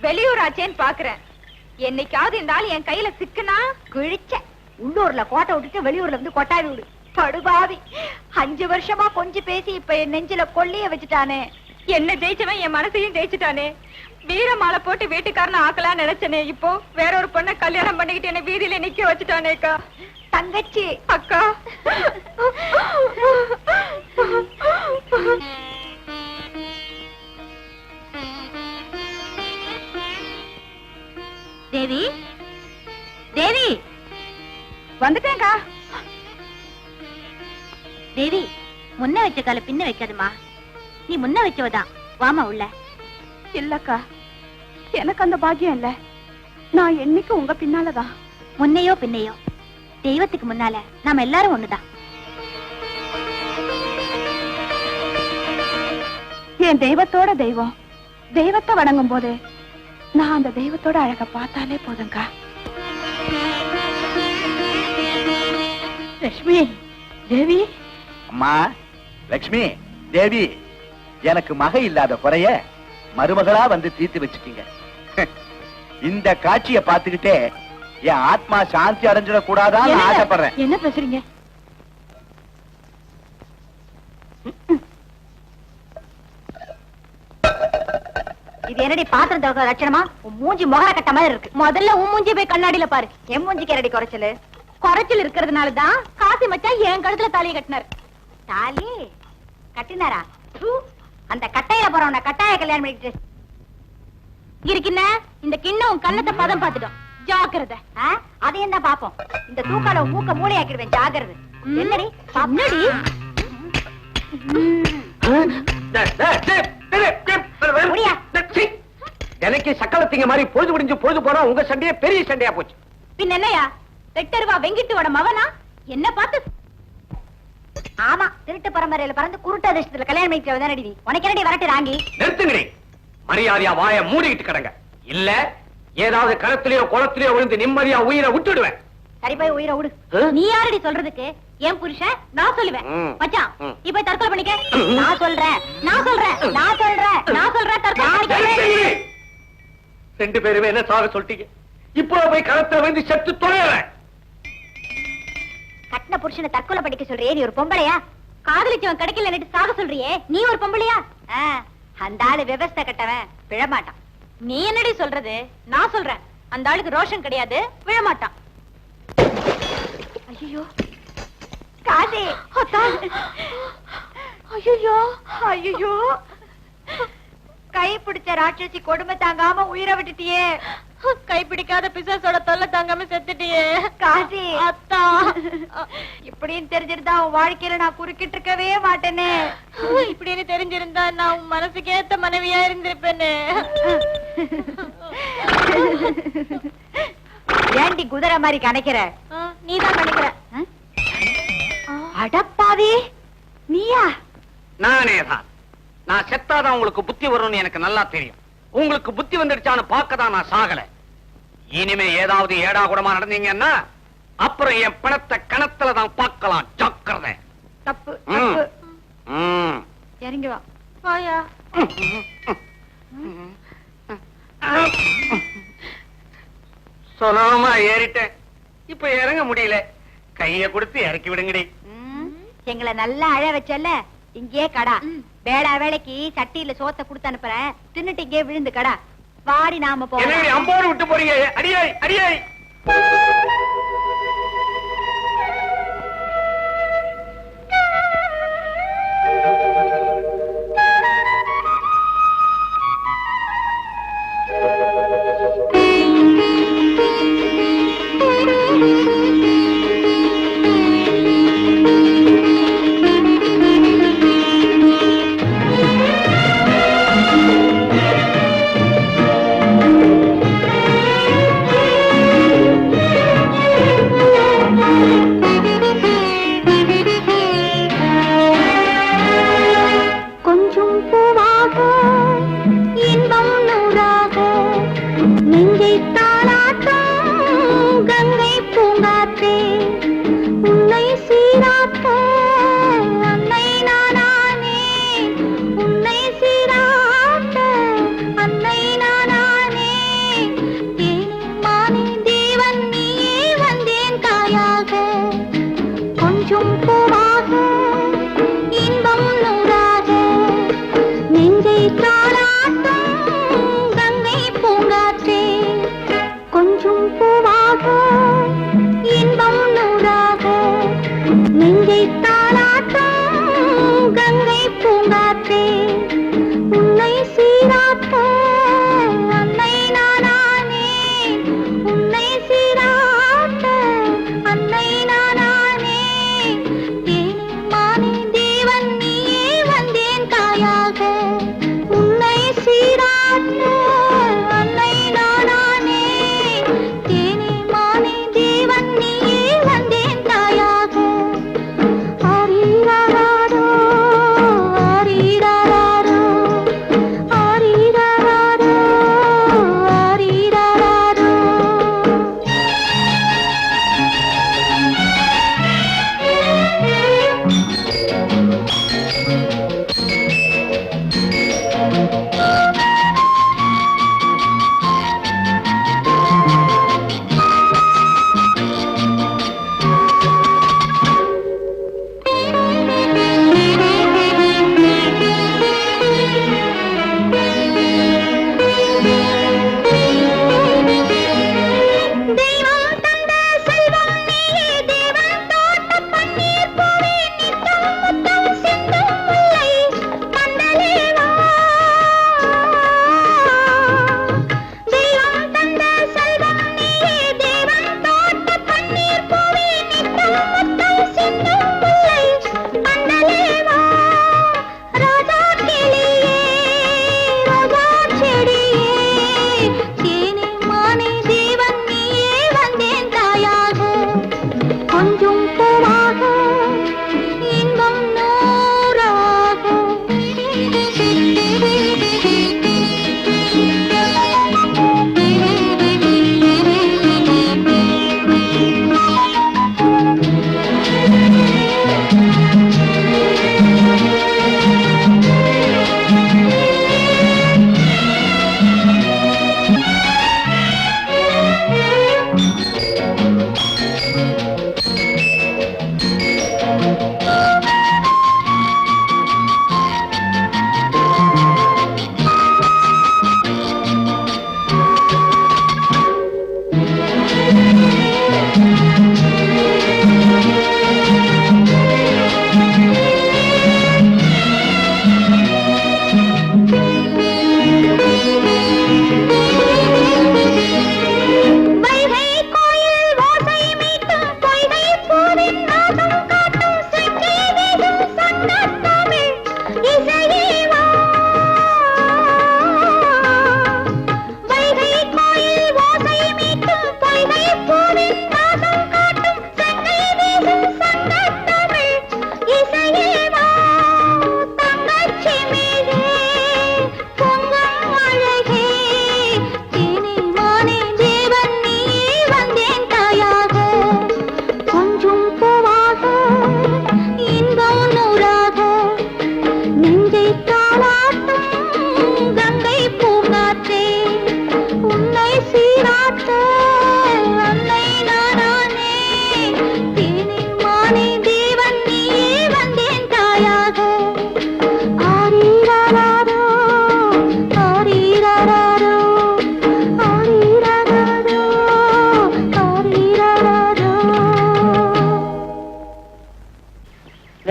வெளியூர் ஆச்சேன்னு பாக்குறேன். என்னைக்காவது இந்த ஆள் என் கையில சிக்குனா கிழிச்ச. உள்ளூர்ல கோட்டை விட்டுட்டு வெளியூர்ல இருந்து கொட்டாவி விடு. படுபாவி, 5 வருஷமா கொஞ்சம் பேசி இப்ப என் நெஞ்சில கொள்ளைய வச்சுட்டானே. என்ன ஜெயிச்சவன் என் மனசையும் ஜெயிச்சுட்டானே. வீர மாலை போட்டு வீட்டுக்காரன ஆக்கலாம் நினைச்சனே, இப்போ வேற ஒரு பொண்ணை கல்யாணம் பண்ணிக்கிட்டு என்ன வீதியில நிக்க வச்சுட்டானேக்கா. தங்கச்சி அக்கா. தேவி, தேவி வந்துட்டேங்கா. தேவி, முன்ன வச்ச கால பின்ன வைக்காதுமா. நீ முன்ன வச்சவதான். வாமா உள்ள. இல்லக்கா, எனக்கு அந்த பாக்கியம் இல்ல. நான் என்னைக்கு உங்க பின்னாலதான். முன்னையோ பின்னையோ தெய்வத்துக்கு முன்னால நாம எல்லாரும் ஒண்ணுதான். என் தெய்வத்தோட தெய்வம். தெய்வத்தை வணங்கும் போது நான் அந்த தெய்வத்தோட அழக பார்த்தாலே போதுங்கா. லட்சுமி, தேவி. அம்மா லட்சுமி தேவி, எனக்கு மக இல்லாத குறைய மருமகளா வந்து தீர்த்து வச்சுட்டீங்க. இந்த காட்சியை பார்த்துக்கிட்டே என் ஆத்மா சாந்தி அடைஞ்சிட கூடாதான்னு ஆசைப்படுறேன். என்ன பேசுறீங்க? இது என்னடி பாத்திரம் தோக்க லட்சணமா? உன் மூஞ்சி முகர கட்ட மாதிரி இருக்கு. முதல்ல உன் மூஞ்சி போய் கண்ணாடியில பாரு. என் மூஞ்சிக்கு என்னடி குறைச்சல்? குறைச்சல் இருக்கிறதுனாலதான் காசி மச்சான் என் கழுத்துல தாலியை கட்டினார். தாலி கட்டினாரா? அந்த கட்டையில போறவன கட்டாய கல்யாணம் பண்ணிட்டு இருக்குன்ன. இந்த கிண்ணம் உன் கண்ணத்தை பதம் பார்த்துட்டோம். ஜாக்கிரதை. அதையும் தான் பாப்போம். இந்த தூக்கால மூக்க மூளையாக்கிடுவேன். ஜாக்கிரதை. என்னடி என்னடி? எனக்கு சக்கலத்திங்க மாதிரி பொழுது முடிஞ்சு பொழுது போனா உங்க சண்டையே பெரிய சண்டையா போச்சு. பின் என்னையா? வெட்டருவா வெங்கிட்டுவோட மவனா என்ன பார்த்து? ஆமா, திருட்டு பரம்பரையில பறந்து குருட்டு அதிர்ஷ்டத்துல கல்யாணம் பண்ணிட்டு நீ. உனக்கு என்னடி வரட்டு ராங்கி? நிறுத்துங்களே. மரியாதையா வாய மூடிக்கிட்டு கிடங்க. இல்ல ஏதாவது களத்திலேயோ குளத்திலேயோ விழுந்து நிம்மதியா உயிரை விட்டுடுவேன். சரி போய் உயிரை விடு. நீ யாரடி சொல்றதுக்கு? என் புருஷன் நான் சொல்லுவேன். மச்சான் நீ போய் தற்கொலை பண்ணிக்க. நான் சொல்றேன் நான் சொல்றேன் நான் சொல்றேன் நான் சொல்றேன் தற்கொலை பண்ணிக்க. ரெண்டு பேருமே என்ன சாக சொல்லிட்டீங்க. இப்போ போய் களத்துல வந்து செத்து தொலைறேன். கட்டின புருஷனை தற்கொலை பண்ணிக்க சொல்றியே, நீ ஒரு பொம்பளையா? காதலிச்சவன் கிடைக்கல சாக சொல்றியே, நீ ஒரு பொம்பளையா? அந்த ஆளு விவஸ்தை கட்டவன் விழமாட்டான். நீ என்னடி சொல்றது? நான் சொல்றேன், அந்த ஆளுக்கு ரோஷம் கிடையாது, விழமாட்டான். ஐயோ காசி, ஐயோ ஐயோ, கை பிடிச்ச ராட்சசி கொடுமை தாங்காம உயிரை விட்டுட்டியே. கை பிடிக்காத பிசாசோட தொல்லை தாங்காம செத்துட்டியே. காசி அத்தா, இப்படின்னு தெரிஞ்சிருந்தா உன் வாழ்க்கையில நான் குறுக்கிட்டு இருக்கவே மாட்டேனே. இப்படின்னு தெரிஞ்சிருந்தா நான் உன் மனசுக்கு ஏத்த மனைவியா இருந்திருப்பேனே. ஏண்டி குதிரை மாதிரி கணக்கிற? நீதான் கணக்கிற. அடப்பாவி, நீயா? நானேதான். நான் செத்தாதான் உங்களுக்கு புத்தி வரும்னு எனக்கு நல்லா தெரியும். உங்களுக்கு புத்தி வந்துடுச்சான்னு பார்க்கதான் நான் சாகல. இனிமே ஏதாவது ஏடா கூடமா நடந்தீங்கன்னா அப்புறம் என் பணத்தை கணத்துல தான் பார்க்கலாம். ஜாக்கிரதை. தப்பு ம். தப்பு. ம். இறங்கி வா. வாயா. சொல்லாம ஏறிட்டேன், இப்ப இறங்க முடியல. கைய கொடுத்து இறக்கி விடுங்கடி. எங்களை நல்லா அழ வச்சல, இங்கே கடா. வேளா வேலைக்கு சட்டியில சோத்த கொடுத்து அனுப்புறேன், தின்னுட்டு இங்கே விழுந்து கடா. வாடி நாம என்னடி போறோம். அம்போடு விட்டு போறீங்க? அடியாய் அடியாய்.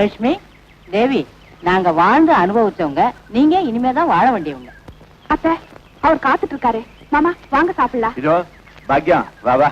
லட்சுமி தேவி, நாங்க வாழ்ந்து அனுபவிச்சவங்க, நீங்க இனிமேதான் வாழ வேண்டியவங்க. அத்தை, அவர் காத்துட்டு இருக்காரு. மாமா வாங்க சாப்பிடலாம். இதோ பாக்யம், வா வா.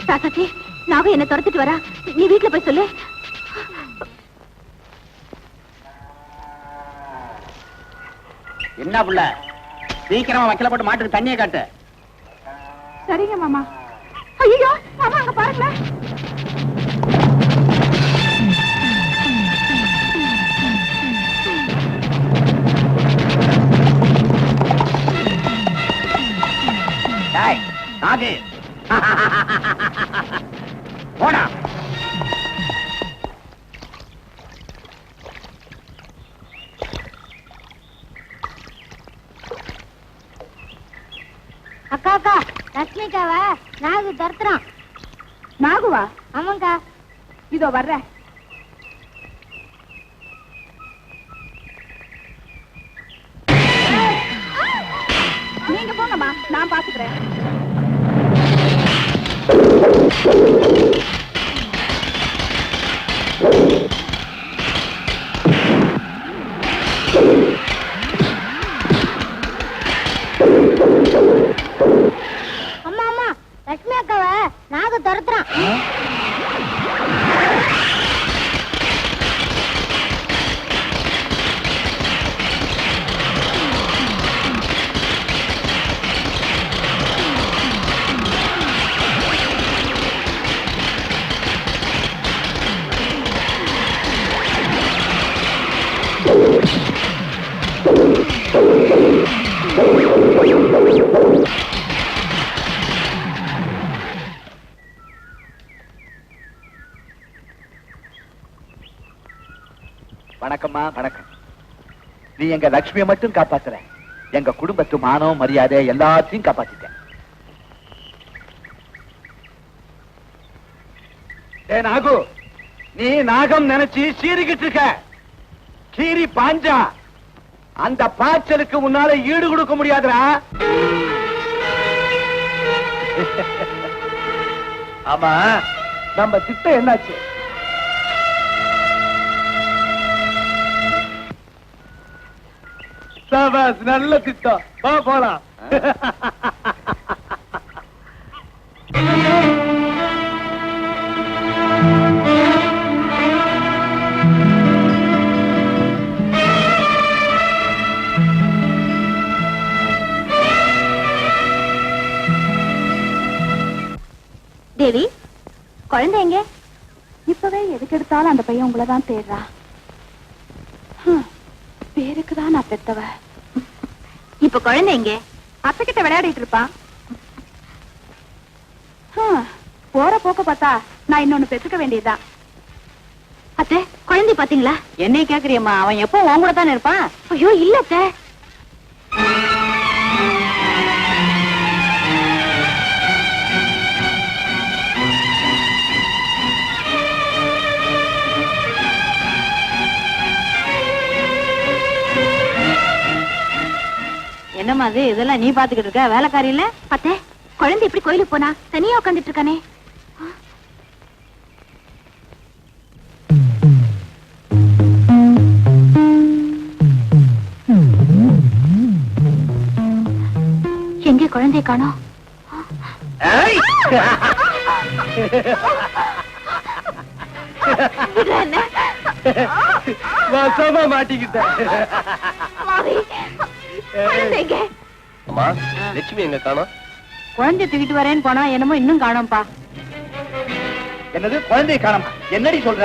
ராசாச்சி, நாகம் என்ன துரத்துட்டு வரா. நீ வீட்டுல போய் சொல்லு. என்ன புள்ள, சீக்கிரமா வைக்கல போட்டு மாட்டுக்கு தண்ணியை காட்டு. சரிங்க மாமா. ஐயோ மாமா, அங்க பாருங்களேன். நாகு போடா. அக்கா அக்கா, லட்சுமிக்காவ நாகு தரத்துறான். நாகுவா? ஆமாங்கா. இதோ வர்றேன். நீங்க போங்கம்மா, நான் பாத்துக்கிறேன். அம்மா அம்மா, லட்சுமி அக்காவ நாக துரத்துறான். வணக்கம்மா, வணக்கம். நீ எங்க லட்சுமியை மட்டும் காப்பாத்துற, எங்க குடும்பத்து மானம் மரியாதை எல்லாத்தையும் காப்பாத்திட்டேன். நாகு, நீ நாகம் நினைச்சு சீறிக்கிட்டு இருக்க. கீரி பாஞ்சா அந்த பாய்ச்சலுக்கு உன்னால ஈடு கொடுக்க முடியாதுடா. ஆமா, நம்ம திட்டம் என்னாச்சு? நல்ல திட்டம், வா போலாம். தேவி, குழந்தை எங்க? இப்பவே எதுக்கு எடுத்தாலும் அந்த பையன் உங்களதான் தேடுறா. பேருக்குதான் நான் பெத்தவ. இப்ப குழந்தை எங்க? அத்தை கிட்ட விளையாடிட்டு இருப்பான். போற போக்க பார்த்தா நான் இன்னொன்னு பெத்துக்க வேண்டியதுதான். அத்தை, குழந்தை பாத்தீங்களா? என்னை கேக்குறியம்மா? அவன் எப்போ உன் கூட தானே இருப்பான். ஐயோ இல்ல அத்தை. என்னம்மா அது? இதெல்லாம் நீ பாத்துக்கிட்டு இருக்க? வேலைக்காரி இல்ல? அத்தை, குழந்தை எப்படி கோயிலுக்கு போனா? தனியா உட்காந்துட்டு இருக்கானே. குழந்தைய காணோம். ஏய்! வசமா மாட்டிக்கிட்டேன். அம்மா லட்சுமி எங்க காணோம்? குழந்தைய தூக்கிட்டு வரேன்னு போனா என்னமோ இன்னும் காணோம்ப்பா. என்னது குழந்தையை காணோம்? என்னடி சொல்ற?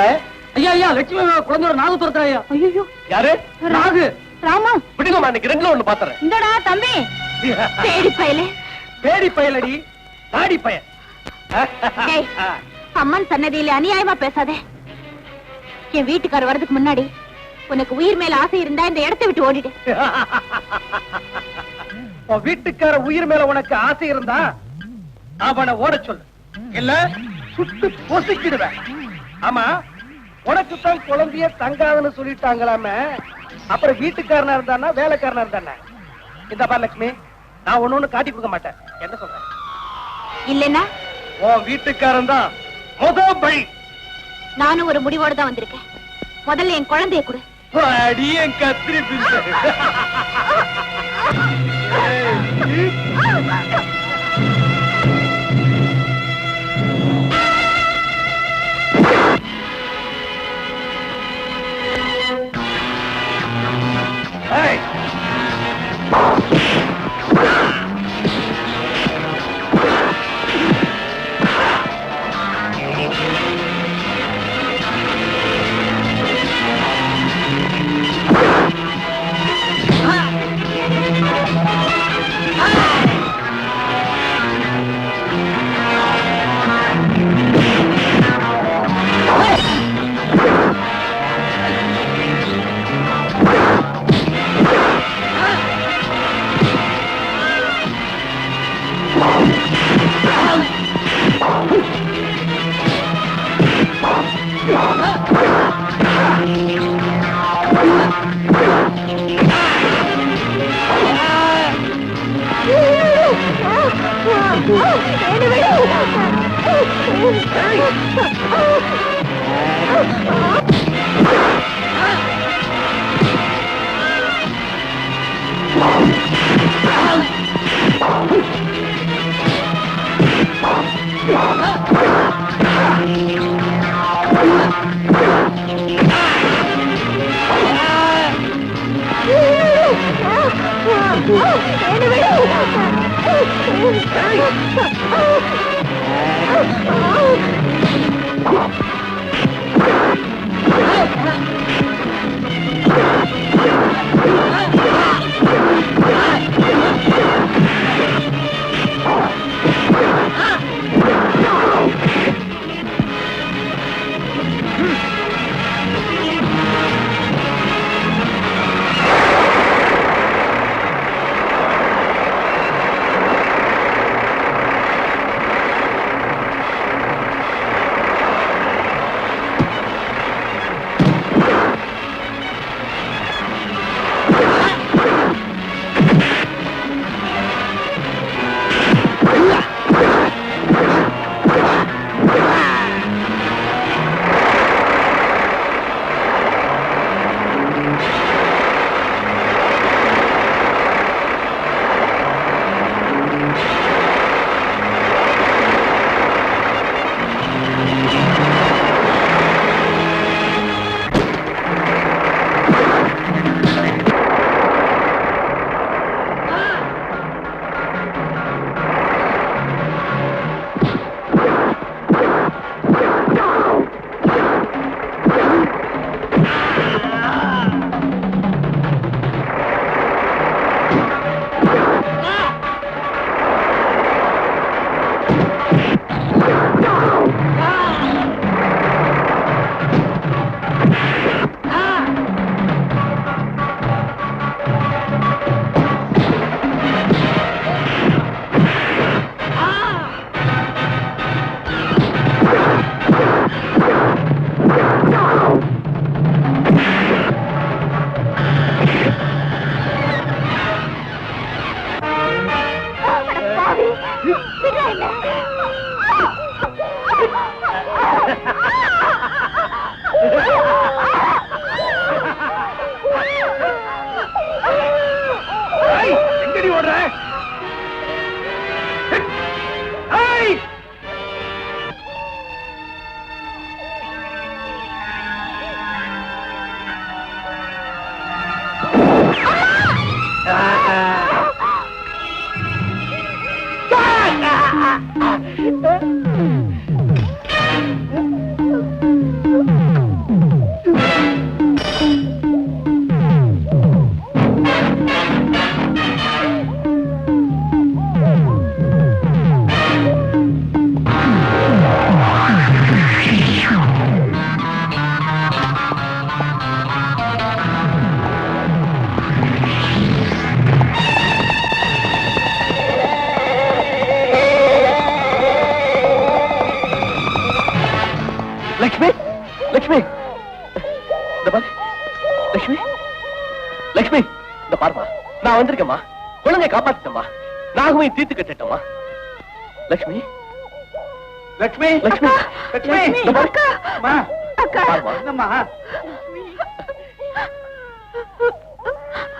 ஐயா ஐயா லட்சுமி குழந்தையோட நாகு துரத்துறாயா. ஐயோ யாரு? ராகு. ராமா விடுங்கம்மா, இன்னைக்கு ரெண்டுல ஒண்ணு பாத்துறேன். இந்தடா தம்பி. பேடி பயலே. பேடி பயலடி, தாடி பயல். டேய், அம்மன் சன்னதியில அநியாயமா பேசாதே. என் வீட்டுக்காரர் வரதுக்கு முன்னாடி உனக்கு உயிர் மேல ஆசை இருந்தா இந்த இடத்தை விட்டு ஓடிடு. உன் வீட்டுக்கார உயிர் மேல உனக்கு ஆசை இருந்தா அவனை ஓட சொல்லு, இல்ல சுட்டு பொசுக்கிடுவேன். ஆமா, உனக்கு தான் குழந்தைய தங்காதுன்னு சொல்லிட்டாங்களாமே, அப்புறம் வீட்டுக்காரனா இருந்தானா வேலைக்காரனா இருந்தானே? இந்த பார் லட்சுமி, நான் ஒண்ணு காட்டி கொடுக்க மாட்டேன். என்ன சொல்றேன்? இல்லன்னா உன் வீட்டுக்காரன் தான் முதல் பழி. நானும் ஒரு முடிவோட தான் வந்திருக்கேன். முதல்ல என் குழந்தைய கொடு. அடியன் கத்திரி பிஞ்சு. Hey! லட்சுமி லட்சுமி இந்த பாரு லட்சுமி லட்சுமி இந்த பாருமா நான் வந்திருக்கேம்மா குழந்தைய காப்பாத்திட்டமா நாகமே தீர்த்து கட்டட்டமா லட்சுமி லட்சுமி லட்சுமி லட்சுமி இந்த பாரு அம்மா அக்கா பாருமா என்னம்மா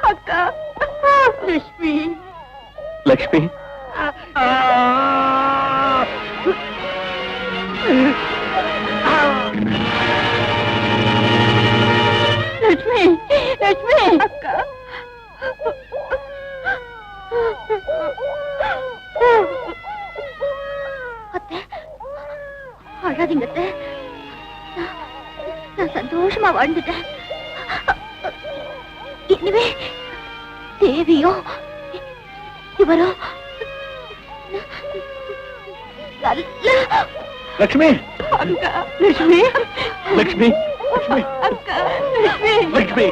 அக்கா லட்சுமி லட்சுமி லட்சுமி லட்சுமி அக்கா அத்தை அழாதீங்க அத்தை நான் சந்தோஷமா வாழ்ந்துட்டேன் இனிமே தேவியும் இவரும் நல்ல லட்சுமி அக்கா லட்சுமி லட்சுமி லட்சுமி அக்கா லட்சுமி லட்சுமி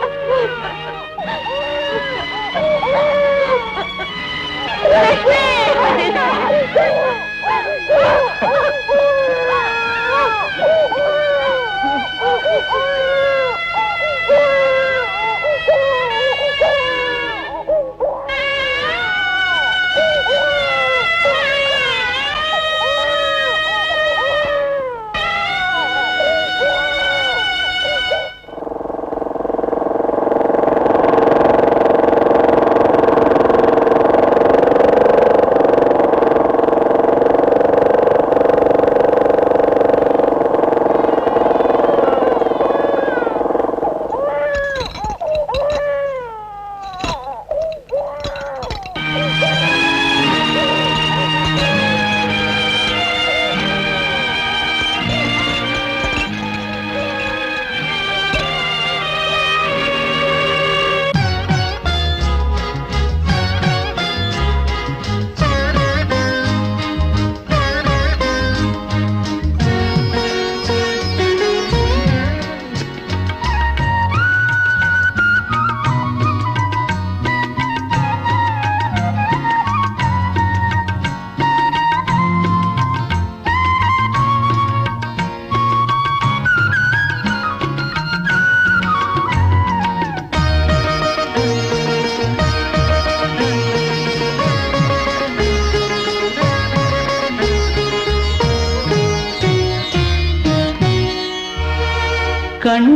கண்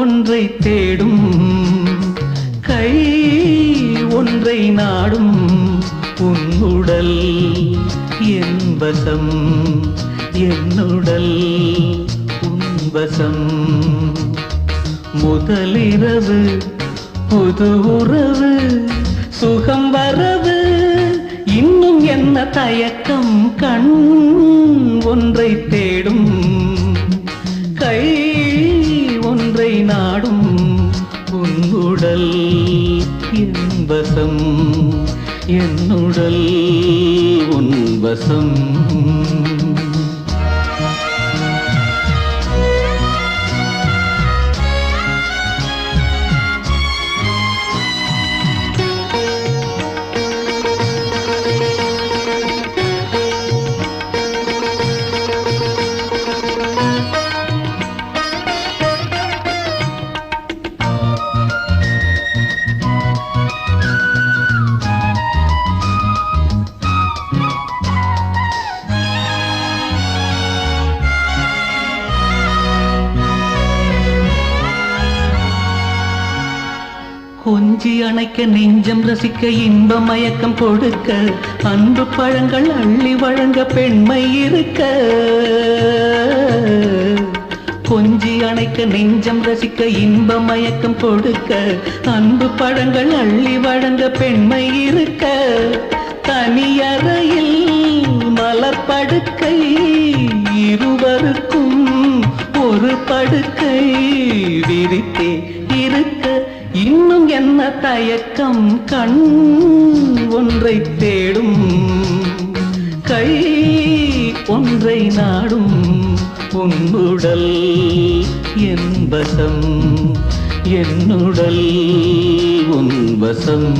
ஒன்றை தேடும் கை ஒன்றை நாடும் உன்னுடல் என்பசம் என்னுடல் உன்பசம் முதலிரவு புது உறவு சுகம் வரவு இன்னும் என்ன தயக்கம் கண் ஒன்றை தேடும் கை ஒன்றை நாடும் உன்னுடல் என்பசம் என்னுடல் உன்பசம் கொஞ்சி அணைக்க நெஞ்சம் ரசிக்க இன்ப மயக்கம் கொடுக்க அன்பு பழங்கள் அள்ளி வழங்க பெண்மை இருக்க கொஞ்சி அணைக்க நெஞ்சம் ரசிக்க இன்ப மயக்கம் கொடுக்க அன்பு பழங்கள் அள்ளி வழங்க பெண்மை இருக்க தனியறையில் படுக்கை இருவருக்கும் ஒரு படுக்கை விரித்தே இருக்க இன்னும் என்ன தயக்கம் கண் ஒன்றை தேடும் கை ஒன்றை நாடும் உன்னுடல் என்பசம் என்னுடல் உன்வசம்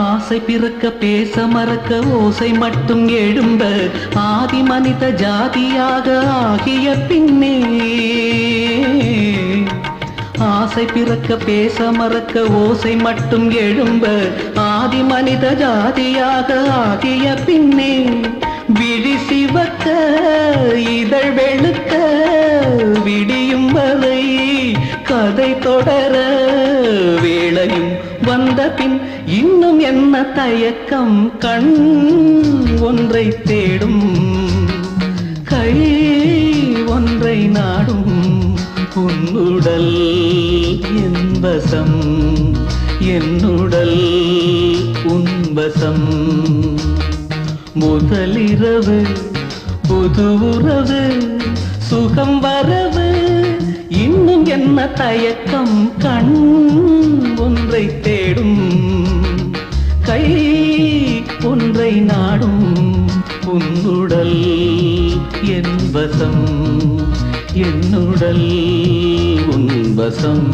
ஆசை பிறக்க பேச மறக்க ஓசை மட்டும் எழும்ப ஆதி மனித ஜாதியாக ஆகிய பின்னே ஆசை பிறக்க பேச மறக்க ஓசை மட்டும் எழும்ப ஆதி மனித ஜாதியாக ஆகிய பின்னே விழி சிவக்க இதழ் வெளுக்க விடியும் வரை கதை தொடர வேளையும் வந்த பின் இன்னும் என்ன தயக்கம் கண் ஒன்றை தேடும் கை ஒன்றை நாடும் உன்னுடல் என்பசம் என்னுடல் உன்வசம் முதலிரவு புது உறவு சுகம் வரவு இன்னும் என்ன தயக்கம் கண் ஒன்றை தேடும் கை ஒன்றை நாடும் உன்னுடல் என்பசம் என்னுடல் உன்வசம்